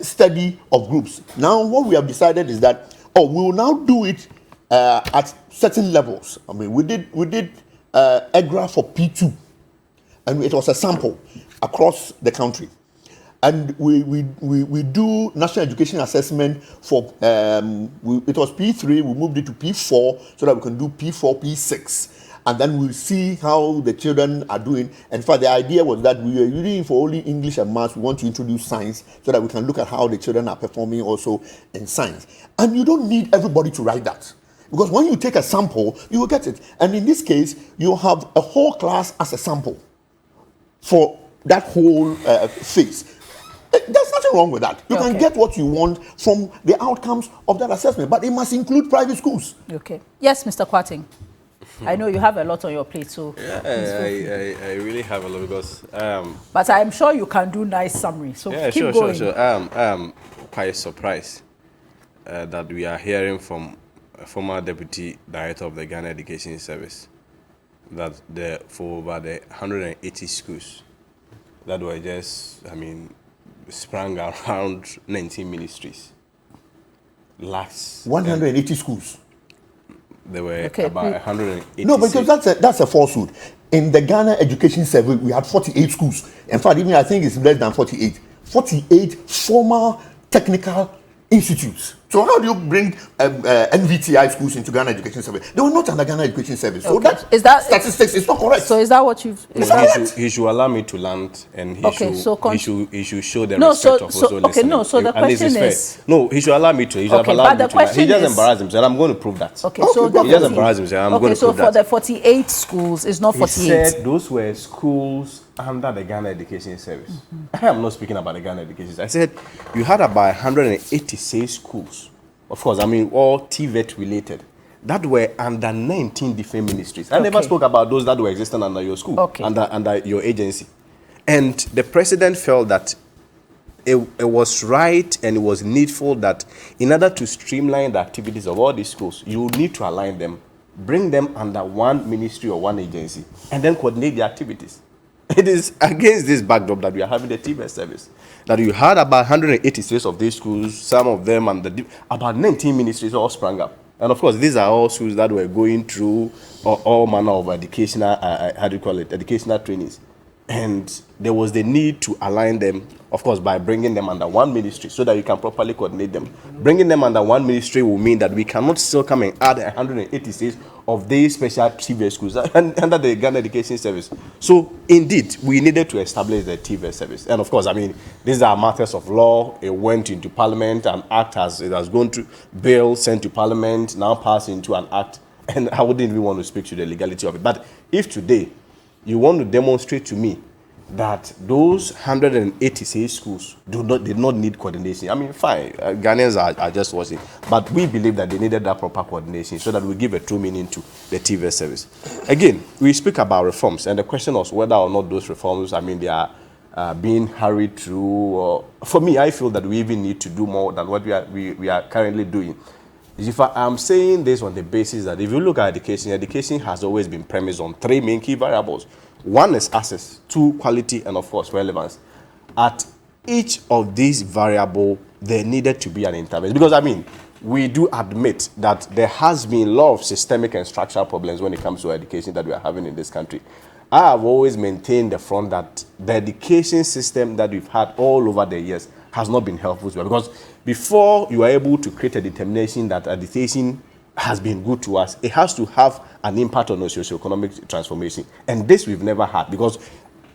D: study of groups. Now, what we have decided is that, we will now do it at certain levels. I mean, we did EGRA for P2, and it was a sample across the country. And we do national education assessment for, it was P3, we moved it to P4 so that we can do P4, P6. And then we'll see how the children are doing. And in fact, the idea was that we were using for only English and maths. We want to introduce science so that we can look at how the children are performing also in science. And you don't need everybody to write that. Because when you take a sample, you will get it. And in this case, you have a whole class as a sample for that whole phase. There's nothing wrong with that. You can get what you want from the outcomes of that assessment, but it must include private schools.
A: Okay. Yes, Mr. Kwarteng. I know you have a lot on your plate, so...
C: Yeah, I really have a lot because...
A: but I'm sure you can do nice summary, so
C: yeah,
A: keep going.
C: Sure. I'm quite surprised that we are hearing from a former Deputy Director of the Ghana Education Service that for about the 180 schools that were just, sprang around 19 ministries.
D: 180 schools.
C: There were about 180.
D: No, because that's a falsehood. In the Ghana Education Service, we had 48 schools. In fact, even I think it's less than 48. 48 formal technical institutes. So how do you bring NVTI schools into Ghana Education Service? They were not under Ghana Education Service. So that statistics is not correct.
A: So is that what you've...
C: He should allow me to land, and he should show the respect of also listening.
A: So the question is...
C: No, he should allow me to. He should allow me to land. He just embarrassed himself, and I'm going to prove that.
A: Okay, so
C: he just embarrassed himself, I'm going to prove that.
A: So for the 48 schools, it's not 48.
C: He said those were schools under the Ghana Education Service. I am not speaking about the Ghana Education Service. I said you had about 186 schools. Of course, all TVET related, that were under 19 different ministries. I never spoke about those that were existing under your school, under your agency. And the president felt that it was right and it was needful that in order to streamline the activities of all these schools, you need to align them, bring them under one ministry or one agency, and then coordinate the activities. It is against this backdrop that we are having the TVET service. That you had about 186 of these schools, some of them and about 19 ministries all sprang up. And of course, these are all schools that were going through all manner of educational, educational trainings. And there was the need to align them, of course, by bringing them under one ministry so that you can properly coordinate them. Bringing them under one ministry will mean that we cannot still come and add 186 of these special TVS schools under the Ghana Education Service. So, indeed, we needed to establish the TVS service. And, of course, I mean, these are matters of law. It went into Parliament. An act has gone to bill, sent to Parliament, now passed into an act. And I wouldn't even want to speak to the legality of it. But if today you want to demonstrate to me that those 186 schools did not need coordination, I mean, fine, Ghanaians are just watching. But we believe that they needed that proper coordination so that we give a true meaning to the TVS service. Again, we speak about reforms, and the question was whether or not those reforms, I mean, they are being hurried through. For me, I feel that we even need to do more than what we are currently doing. If I'm saying this on the basis that if you look at education has always been premised on three main key variables. One is access, two, quality, and of course, relevance. At each of these variables, there needed to be an intervention. Because, I mean, we do admit that there has been a lot of systemic and structural problems when it comes to education that we are having in this country. I have always maintained the front that the education system that we've had all over the years has not been helpful to us, because before you are able to create a determination that education has been good to us, it has to have an impact on our socio-economic transformation. And this we've never had, because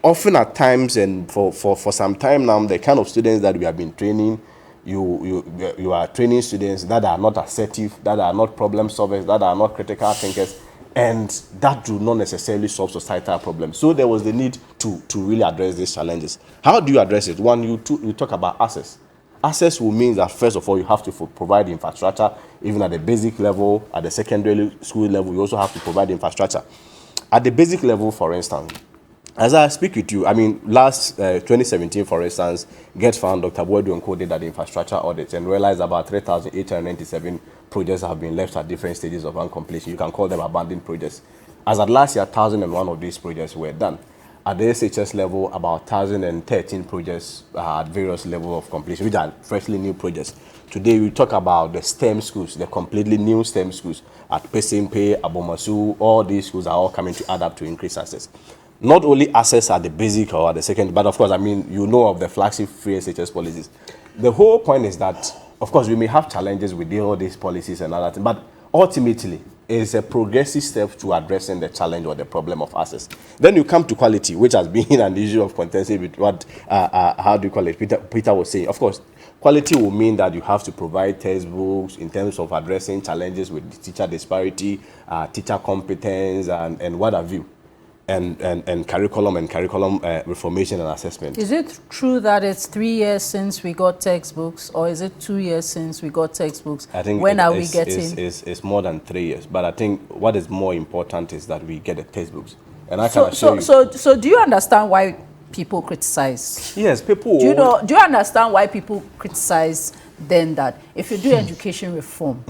C: often at times, and for some time now, the kind of students that we have been training, you are training students that are not assertive, that are not problem solvers, that are not critical thinkers, and that do not necessarily solve societal problems. So there was the need to really address these challenges. How do you address it? One, you talk about access. Access will mean that, first of all, you have to provide infrastructure, even at the basic level, at the secondary school level, you also have to provide infrastructure. At the basic level, for instance, as I speak with you, I mean, last 2017, for instance, GETFund, Dr. Boadu Nko did that infrastructure audit and realized about 3,897 projects have been left at different stages of uncompletion. You can call them abandoned projects. As at last year, 1,001 of these projects were done. At the SHS level, about 1,013 projects at various levels of completion, which are freshly new projects. Today, we talk about the STEM schools, the completely new STEM schools at Pesimpe, Abomasu. All these schools are all coming to add up to increase access. Not only access at the basic or at the second, but of course, I mean, you know of the flagship free SHS policies. The whole point is that, of course, we may have challenges within all these policies and other things, but ultimately, it's a progressive step to addressing the challenge or the problem of access. Then you come to quality, which has been an issue of contention with what, how do you call it, Peter was saying. Of course, quality will mean that you have to provide textbooks in terms of addressing challenges with teacher disparity, teacher competence, and what have you. And curriculum reformation and assessment.
A: Is it true that it's 3 years since we got textbooks, or is it 2 years since we got textbooks?
C: I think
A: when are we getting?
C: It's more than 3 years, but I think what is more important is that we get the textbooks. And I can assure you.
A: So do you understand why people criticize?
C: Yes, people.
A: Do you understand why people criticize then that if you do education reform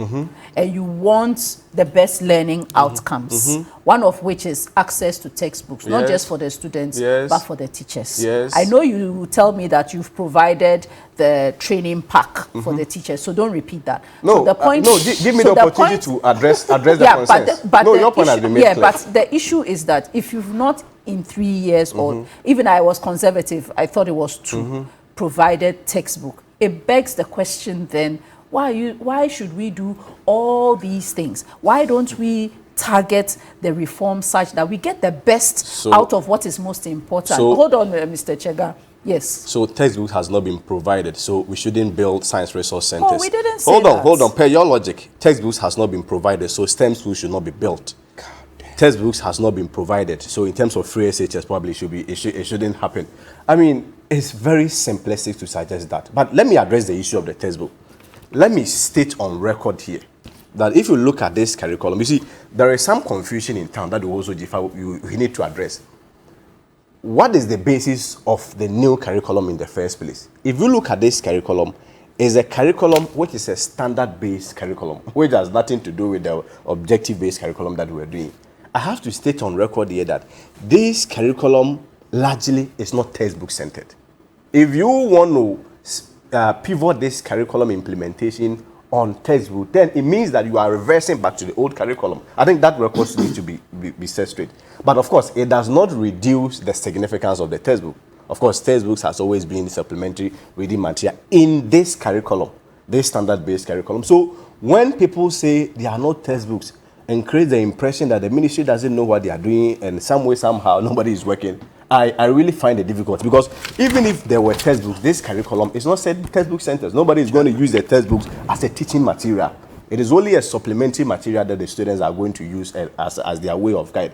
A: and you want the best learning outcomes, one of which is access to textbooks, not just for the students, but for the teachers.
C: Yes.
A: I know you will tell me that you've provided the training pack for the teachers, so don't repeat that.
C: No,
A: so the point,
C: give me the opportunity to address the concerns.
A: But
C: your point has been made clear.
A: But the issue is that if you've not in 3 years, or even I was conservative, I thought it was 2, provided textbook, it begs the question then, why should we do all these things? Why don't we target the reform such that we get the best out of what is most important? Hold on, Mr. Chega. Yes. So
C: textbook has not been provided, so we shouldn't build science resource centers.
A: Oh, we didn't say that.
C: Hold on. Per your logic, textbooks has not been provided, so STEM schools should not be built. Textbooks has not been provided, so in terms of free SHS, probably it shouldn't happen. I mean, it's very simplistic to suggest that. But let me address the issue of the textbook. Let me state on record here that if you look at this curriculum, you see, there is some confusion in town that we need to address. What is the basis of the new curriculum in the first place? If you look at this curriculum, it's a curriculum which is a standard-based curriculum, which has nothing to do with the objective-based curriculum that we're doing. I have to state on record here that this curriculum largely is not textbook-centered. If you want to pivot this curriculum implementation on textbook, then it means that you are reversing back to the old curriculum. I think that record needs to be set straight. But of course, it does not reduce the significance of the textbook. Of course, textbooks has always been supplementary reading material in this curriculum, this standard-based curriculum. So when people say there are no textbooks and create the impression that the ministry doesn't know what they are doing and some way, somehow, nobody is working, I really find it difficult, because even if there were textbooks, this curriculum is not set textbook centers. Nobody is going to use the textbooks as a teaching material. It is only a supplementary material that the students are going to use as their way of guide.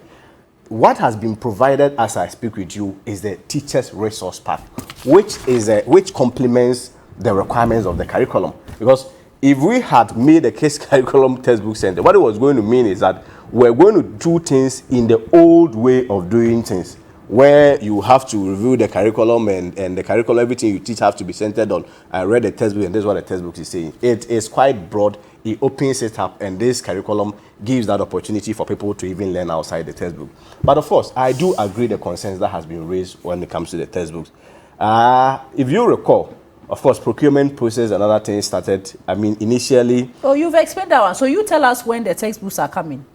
C: What has been provided as I speak with you is the teacher's resource pack, which complements the requirements of the curriculum. Because if we had made a case curriculum textbook center, what it was going to mean is that we're going to do things in the old way of doing things, where you have to review the curriculum and the curriculum, everything you teach have to be centered on, I read the textbook and this is what the textbook is saying. It is quite broad. It opens it up, and this curriculum gives that opportunity for people to even learn outside the textbook. But of course, I do agree the concerns that has been raised when it comes to the textbooks. If you recall, of course, procurement process and other things started, I mean, initially...
A: Oh, you've explained that one. So you tell us when the textbooks are coming.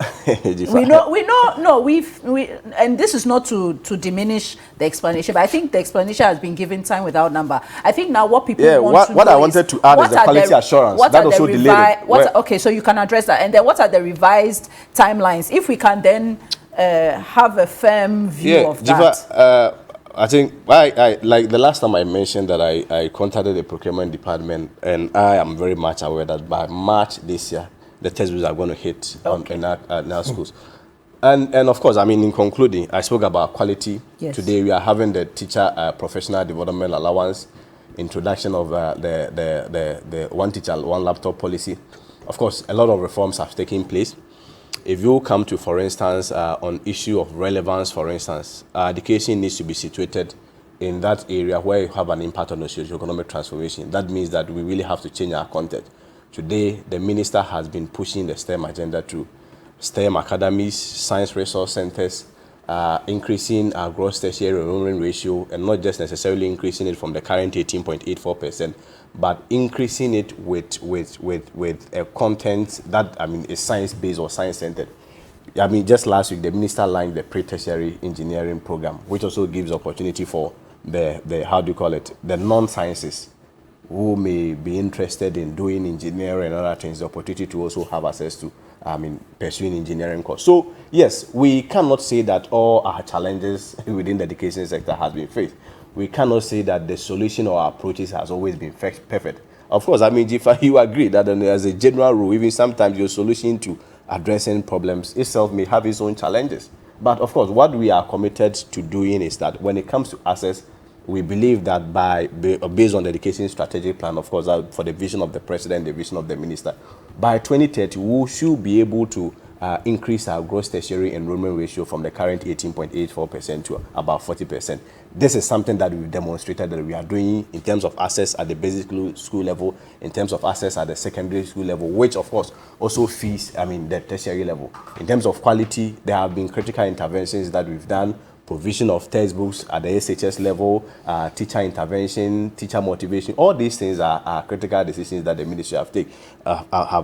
A: we know, and this is not to diminish the explanation, but I think the explanation has been given time without number. I think now what people want to know
C: what I wanted to add is the quality assurance. That also delayed it.
A: Okay, so you can address that. And then what are the revised timelines? If we can then have a firm view of that.
C: I think like the last time I mentioned that I contacted the procurement department, and I am very much aware that by March this year, the textbooks are going to hit in our schools. And of course, I mean, in concluding, I spoke about quality.
A: Yes.
C: Today we are having the teacher professional development allowance, introduction of the one teacher, one laptop policy. Of course, a lot of reforms have taken place. If you come to, for instance, on issue of relevance, for instance, education needs to be situated in that area where you have an impact on the socio-economic transformation. That means that we really have to change our content. Today, the minister has been pushing the STEM agenda through STEM academies, science resource centers, increasing our gross tertiary enrollment ratio, and not just necessarily increasing it from the current 18.84%, but increasing it with a content that, I mean, is science-based or science-centered. I mean, just last week, the minister launched the pre-tertiary engineering program, which also gives opportunity for the how do you call it, the non-sciences who may be interested in doing engineering and other things, the opportunity to also have access to, I mean, pursuing engineering course. So, yes, we cannot say that all our challenges within the education sector has been faced. We cannot say that the solution or approaches has always been perfect. Of course, I mean, if you agree that as a general rule, even sometimes your solution to addressing problems itself may have its own challenges. But of course, what we are committed to doing is that when it comes to access, we believe that based on the education strategic plan, of course, for the vision of the president, the vision of the minister, by 2030, we should be able to increase our gross tertiary enrollment ratio from the current 18.84% to about 40%. This is something that we've demonstrated that we are doing in terms of access at the basic school level, in terms of access at the secondary school level, which of course also feeds, I mean, the tertiary level. In terms of quality, there have been critical interventions that we've done. Provision of textbooks at the SHS level, teacher intervention, teacher motivation, all these things are critical decisions that the ministry have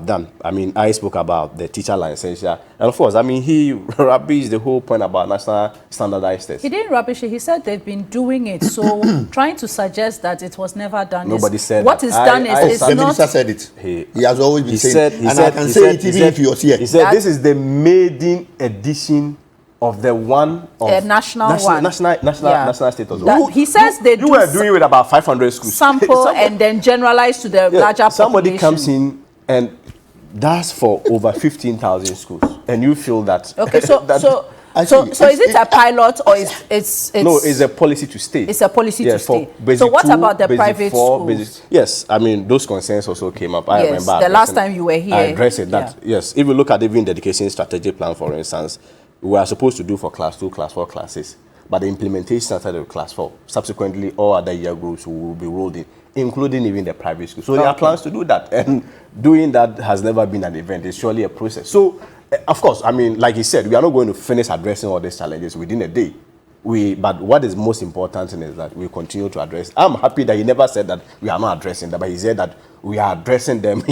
C: done. I mean, I spoke about the teacher licensure, and of course, I mean, he rubbished the whole point about national standardized tests.
A: He didn't rubbish it. He said they've been doing it. So trying to suggest that it was never done.
C: Nobody said
A: what
C: that.
A: is done is
D: the minister said it. He has always been saying it. And I can say it even if you're here.
C: He said this is the maiden edition of the one of
A: national
C: status.
A: He says
C: you were doing with about 500 schools.
A: Sample and then generalize to the larger
C: somebody
A: population.
C: comes in and that's for over 15,000 schools, and you feel that.
A: Okay, so is it a pilot or it's
C: no? It's a policy to stay.
A: It's a policy to stay. So what about the private schools?
C: Yes, I mean those concerns also came up. I remember
A: the last time you were here.
C: I addressed it. That yes, if you look at even the education strategic plan, for instance, we are supposed to do for class 2, class 4 classes, but the implementation started with class 4. Subsequently, all other year groups will be rolled in, including even the private schools. So there are plans to do that, and doing that has never been an event. It's surely a process. So, of course, I mean, like he said, we are not going to finish addressing all these challenges within a day. But what is most important is that we continue to address. I'm happy that he never said that we are not addressing them, but he said that we are addressing them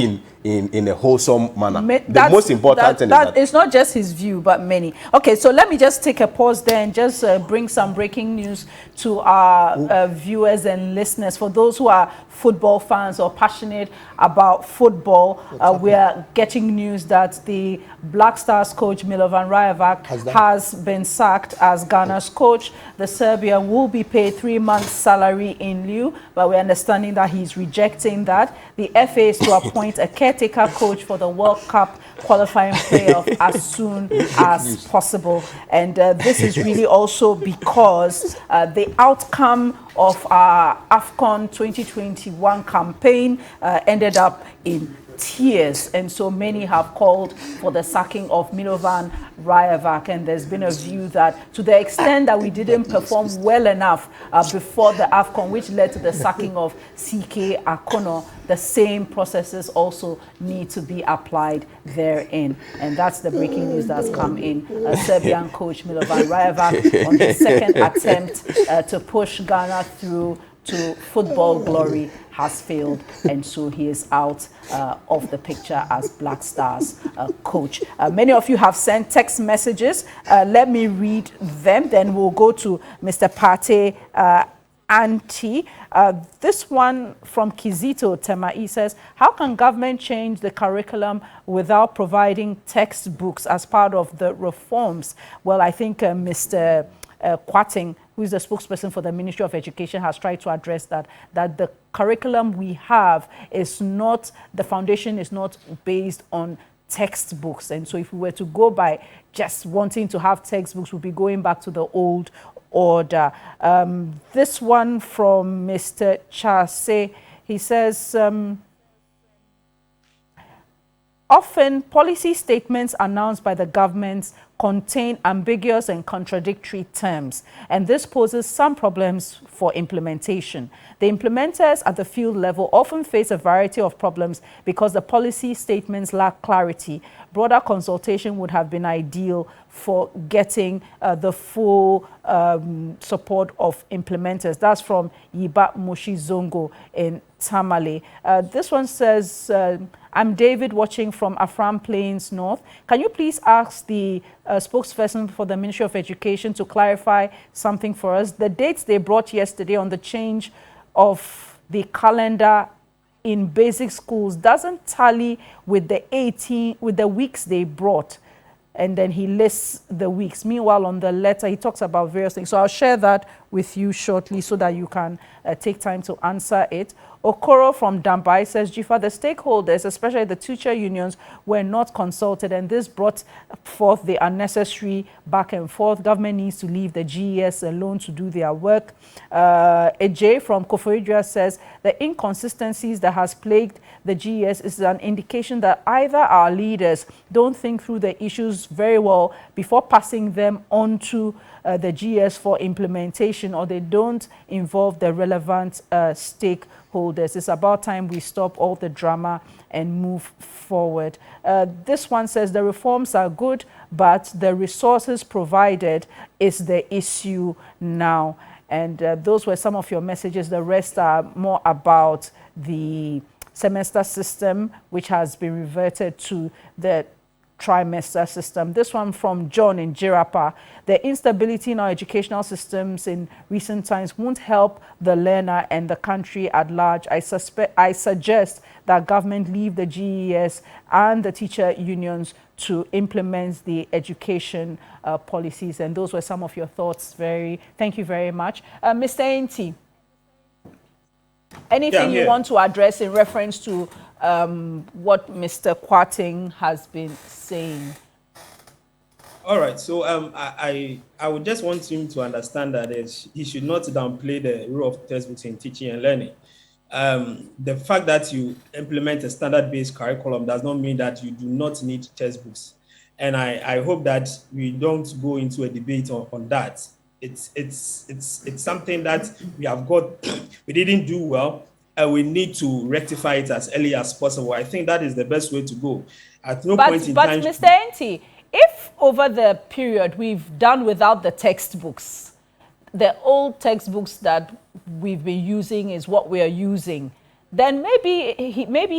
C: in a wholesome manner. The
A: That's-
C: most important thing is that
A: it's not just his view, but many. Okay, so let me just take a pause there and just bring some breaking news to our viewers and listeners. For those who are football fans or passionate about football, we are getting news that the Black Stars coach Milovan Rajevac has been sacked as Ghana's coach. The Serbian will be paid 3 months' salary in lieu, but we're understanding that he's rejecting that. The FA is to appoint a caretaker coach for the World Cup qualifying playoff as soon as possible. And this is really also because the outcome of our AFCON 2021 campaign ended up in tears, and so many have called for the sacking of Milovan Rajevac, and there's been a view that to the extent that we didn't perform well enough before the AFCON, which led to the sacking of CK Akono, the same processes also need to be applied therein. And that's the breaking news that's come in. Serbian coach Milovan Rajevac on the second attempt to push Ghana through to football glory has failed, and so he is out of the picture as Black Stars coach. Many of you have sent text messages. Let me read them, then we'll go to Mr. Pate Anti. This one from Kizito Temai says, how can government change the curriculum without providing textbooks as part of the reforms? Well, I think Mr. Kwating, who is the spokesperson for the Ministry of Education, has tried to address that the curriculum we have is not, the foundation is not based on textbooks. And so if we were to go by just wanting to have textbooks, we'll be going back to the old order. This one from Mr. Chase, he says, often policy statements announced by the governments contain ambiguous and contradictory terms, and this poses some problems for implementation. The implementers at the field level often face a variety of problems because the policy statements lack clarity. Broader consultation would have been ideal for getting the full support of implementers. That's from Yiba Mushi Zongo in Tamale. This one says, I'm David watching from Afram Plains North. Can you please ask the spokesperson for the Ministry of Education to clarify something for us? The dates they brought yesterday on the change of the calendar in basic schools doesn't tally with the weeks they brought. And then he lists the weeks. Meanwhile, on the letter, he talks about various things. So I'll share that with you shortly so that you can take time to answer it. Okoro from Dambai says, Jifa, the stakeholders, especially the teacher unions, were not consulted, and this brought forth the unnecessary back and forth. Government needs to leave the GES alone to do their work. Ej from Koforidua says, the inconsistencies that has plagued the GES is an indication that either our leaders don't think through the issues very well before passing them on to the GES for implementation, or they don't involve the relevant stakeholders. It's about time we stop all the drama and move forward. This one says the reforms are good, but the resources provided is the issue now. And those were some of your messages. The rest are more about the semester system, which has been reverted to the trimester system. This one from John in Jirapa. The instability in our educational systems in recent times won't help the learner and the country at large. I suggest that government leave the GES and the teacher unions to implement the education policies. And those were some of your thoughts. Thank you very much. Mr. Enti, anything you want to address in reference to what Mr. Kwating has been saying?
B: All right. So I would just want him to understand that he should not downplay the role of textbooks in teaching and learning. The fact that you implement a standard-based curriculum does not mean that you do not need textbooks. And I hope that we don't go into a debate on that. It's something that we have got, we didn't do well, and we need to rectify it as early as possible. I think that is the best way to go. At no point in time.
A: But Mr. Enti, if over the period we've done without the textbooks, the old textbooks that we've been using is what we are using, then maybe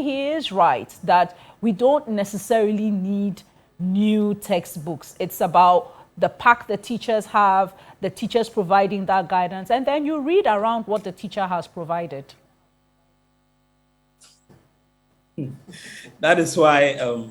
A: he is right that we don't necessarily need new textbooks. It's about the pack the teachers have, the teachers providing that guidance, and then you read around what the teacher has provided.
B: That is why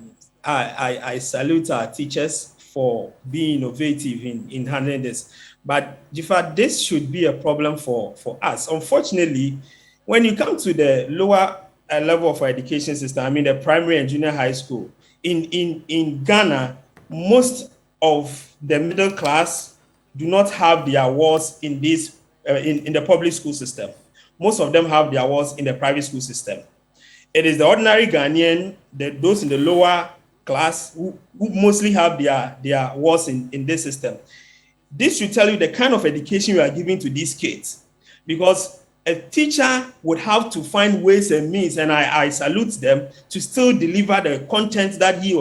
B: I salute our teachers for being innovative in handling this. But Jifa, this should be a problem for us. Unfortunately, when you come to the lower level of our education system, I mean the primary and junior high school, in Ghana, most of the middle class do not have their awards in this in the public school system. Most of them have their awards in the private school system. It is the ordinary Ghanaian, those in the lower class, who mostly have their awards in this system. This should tell you the kind of education you are giving to these kids, because a teacher would have to find ways and means, and I salute them, to still deliver the content that he or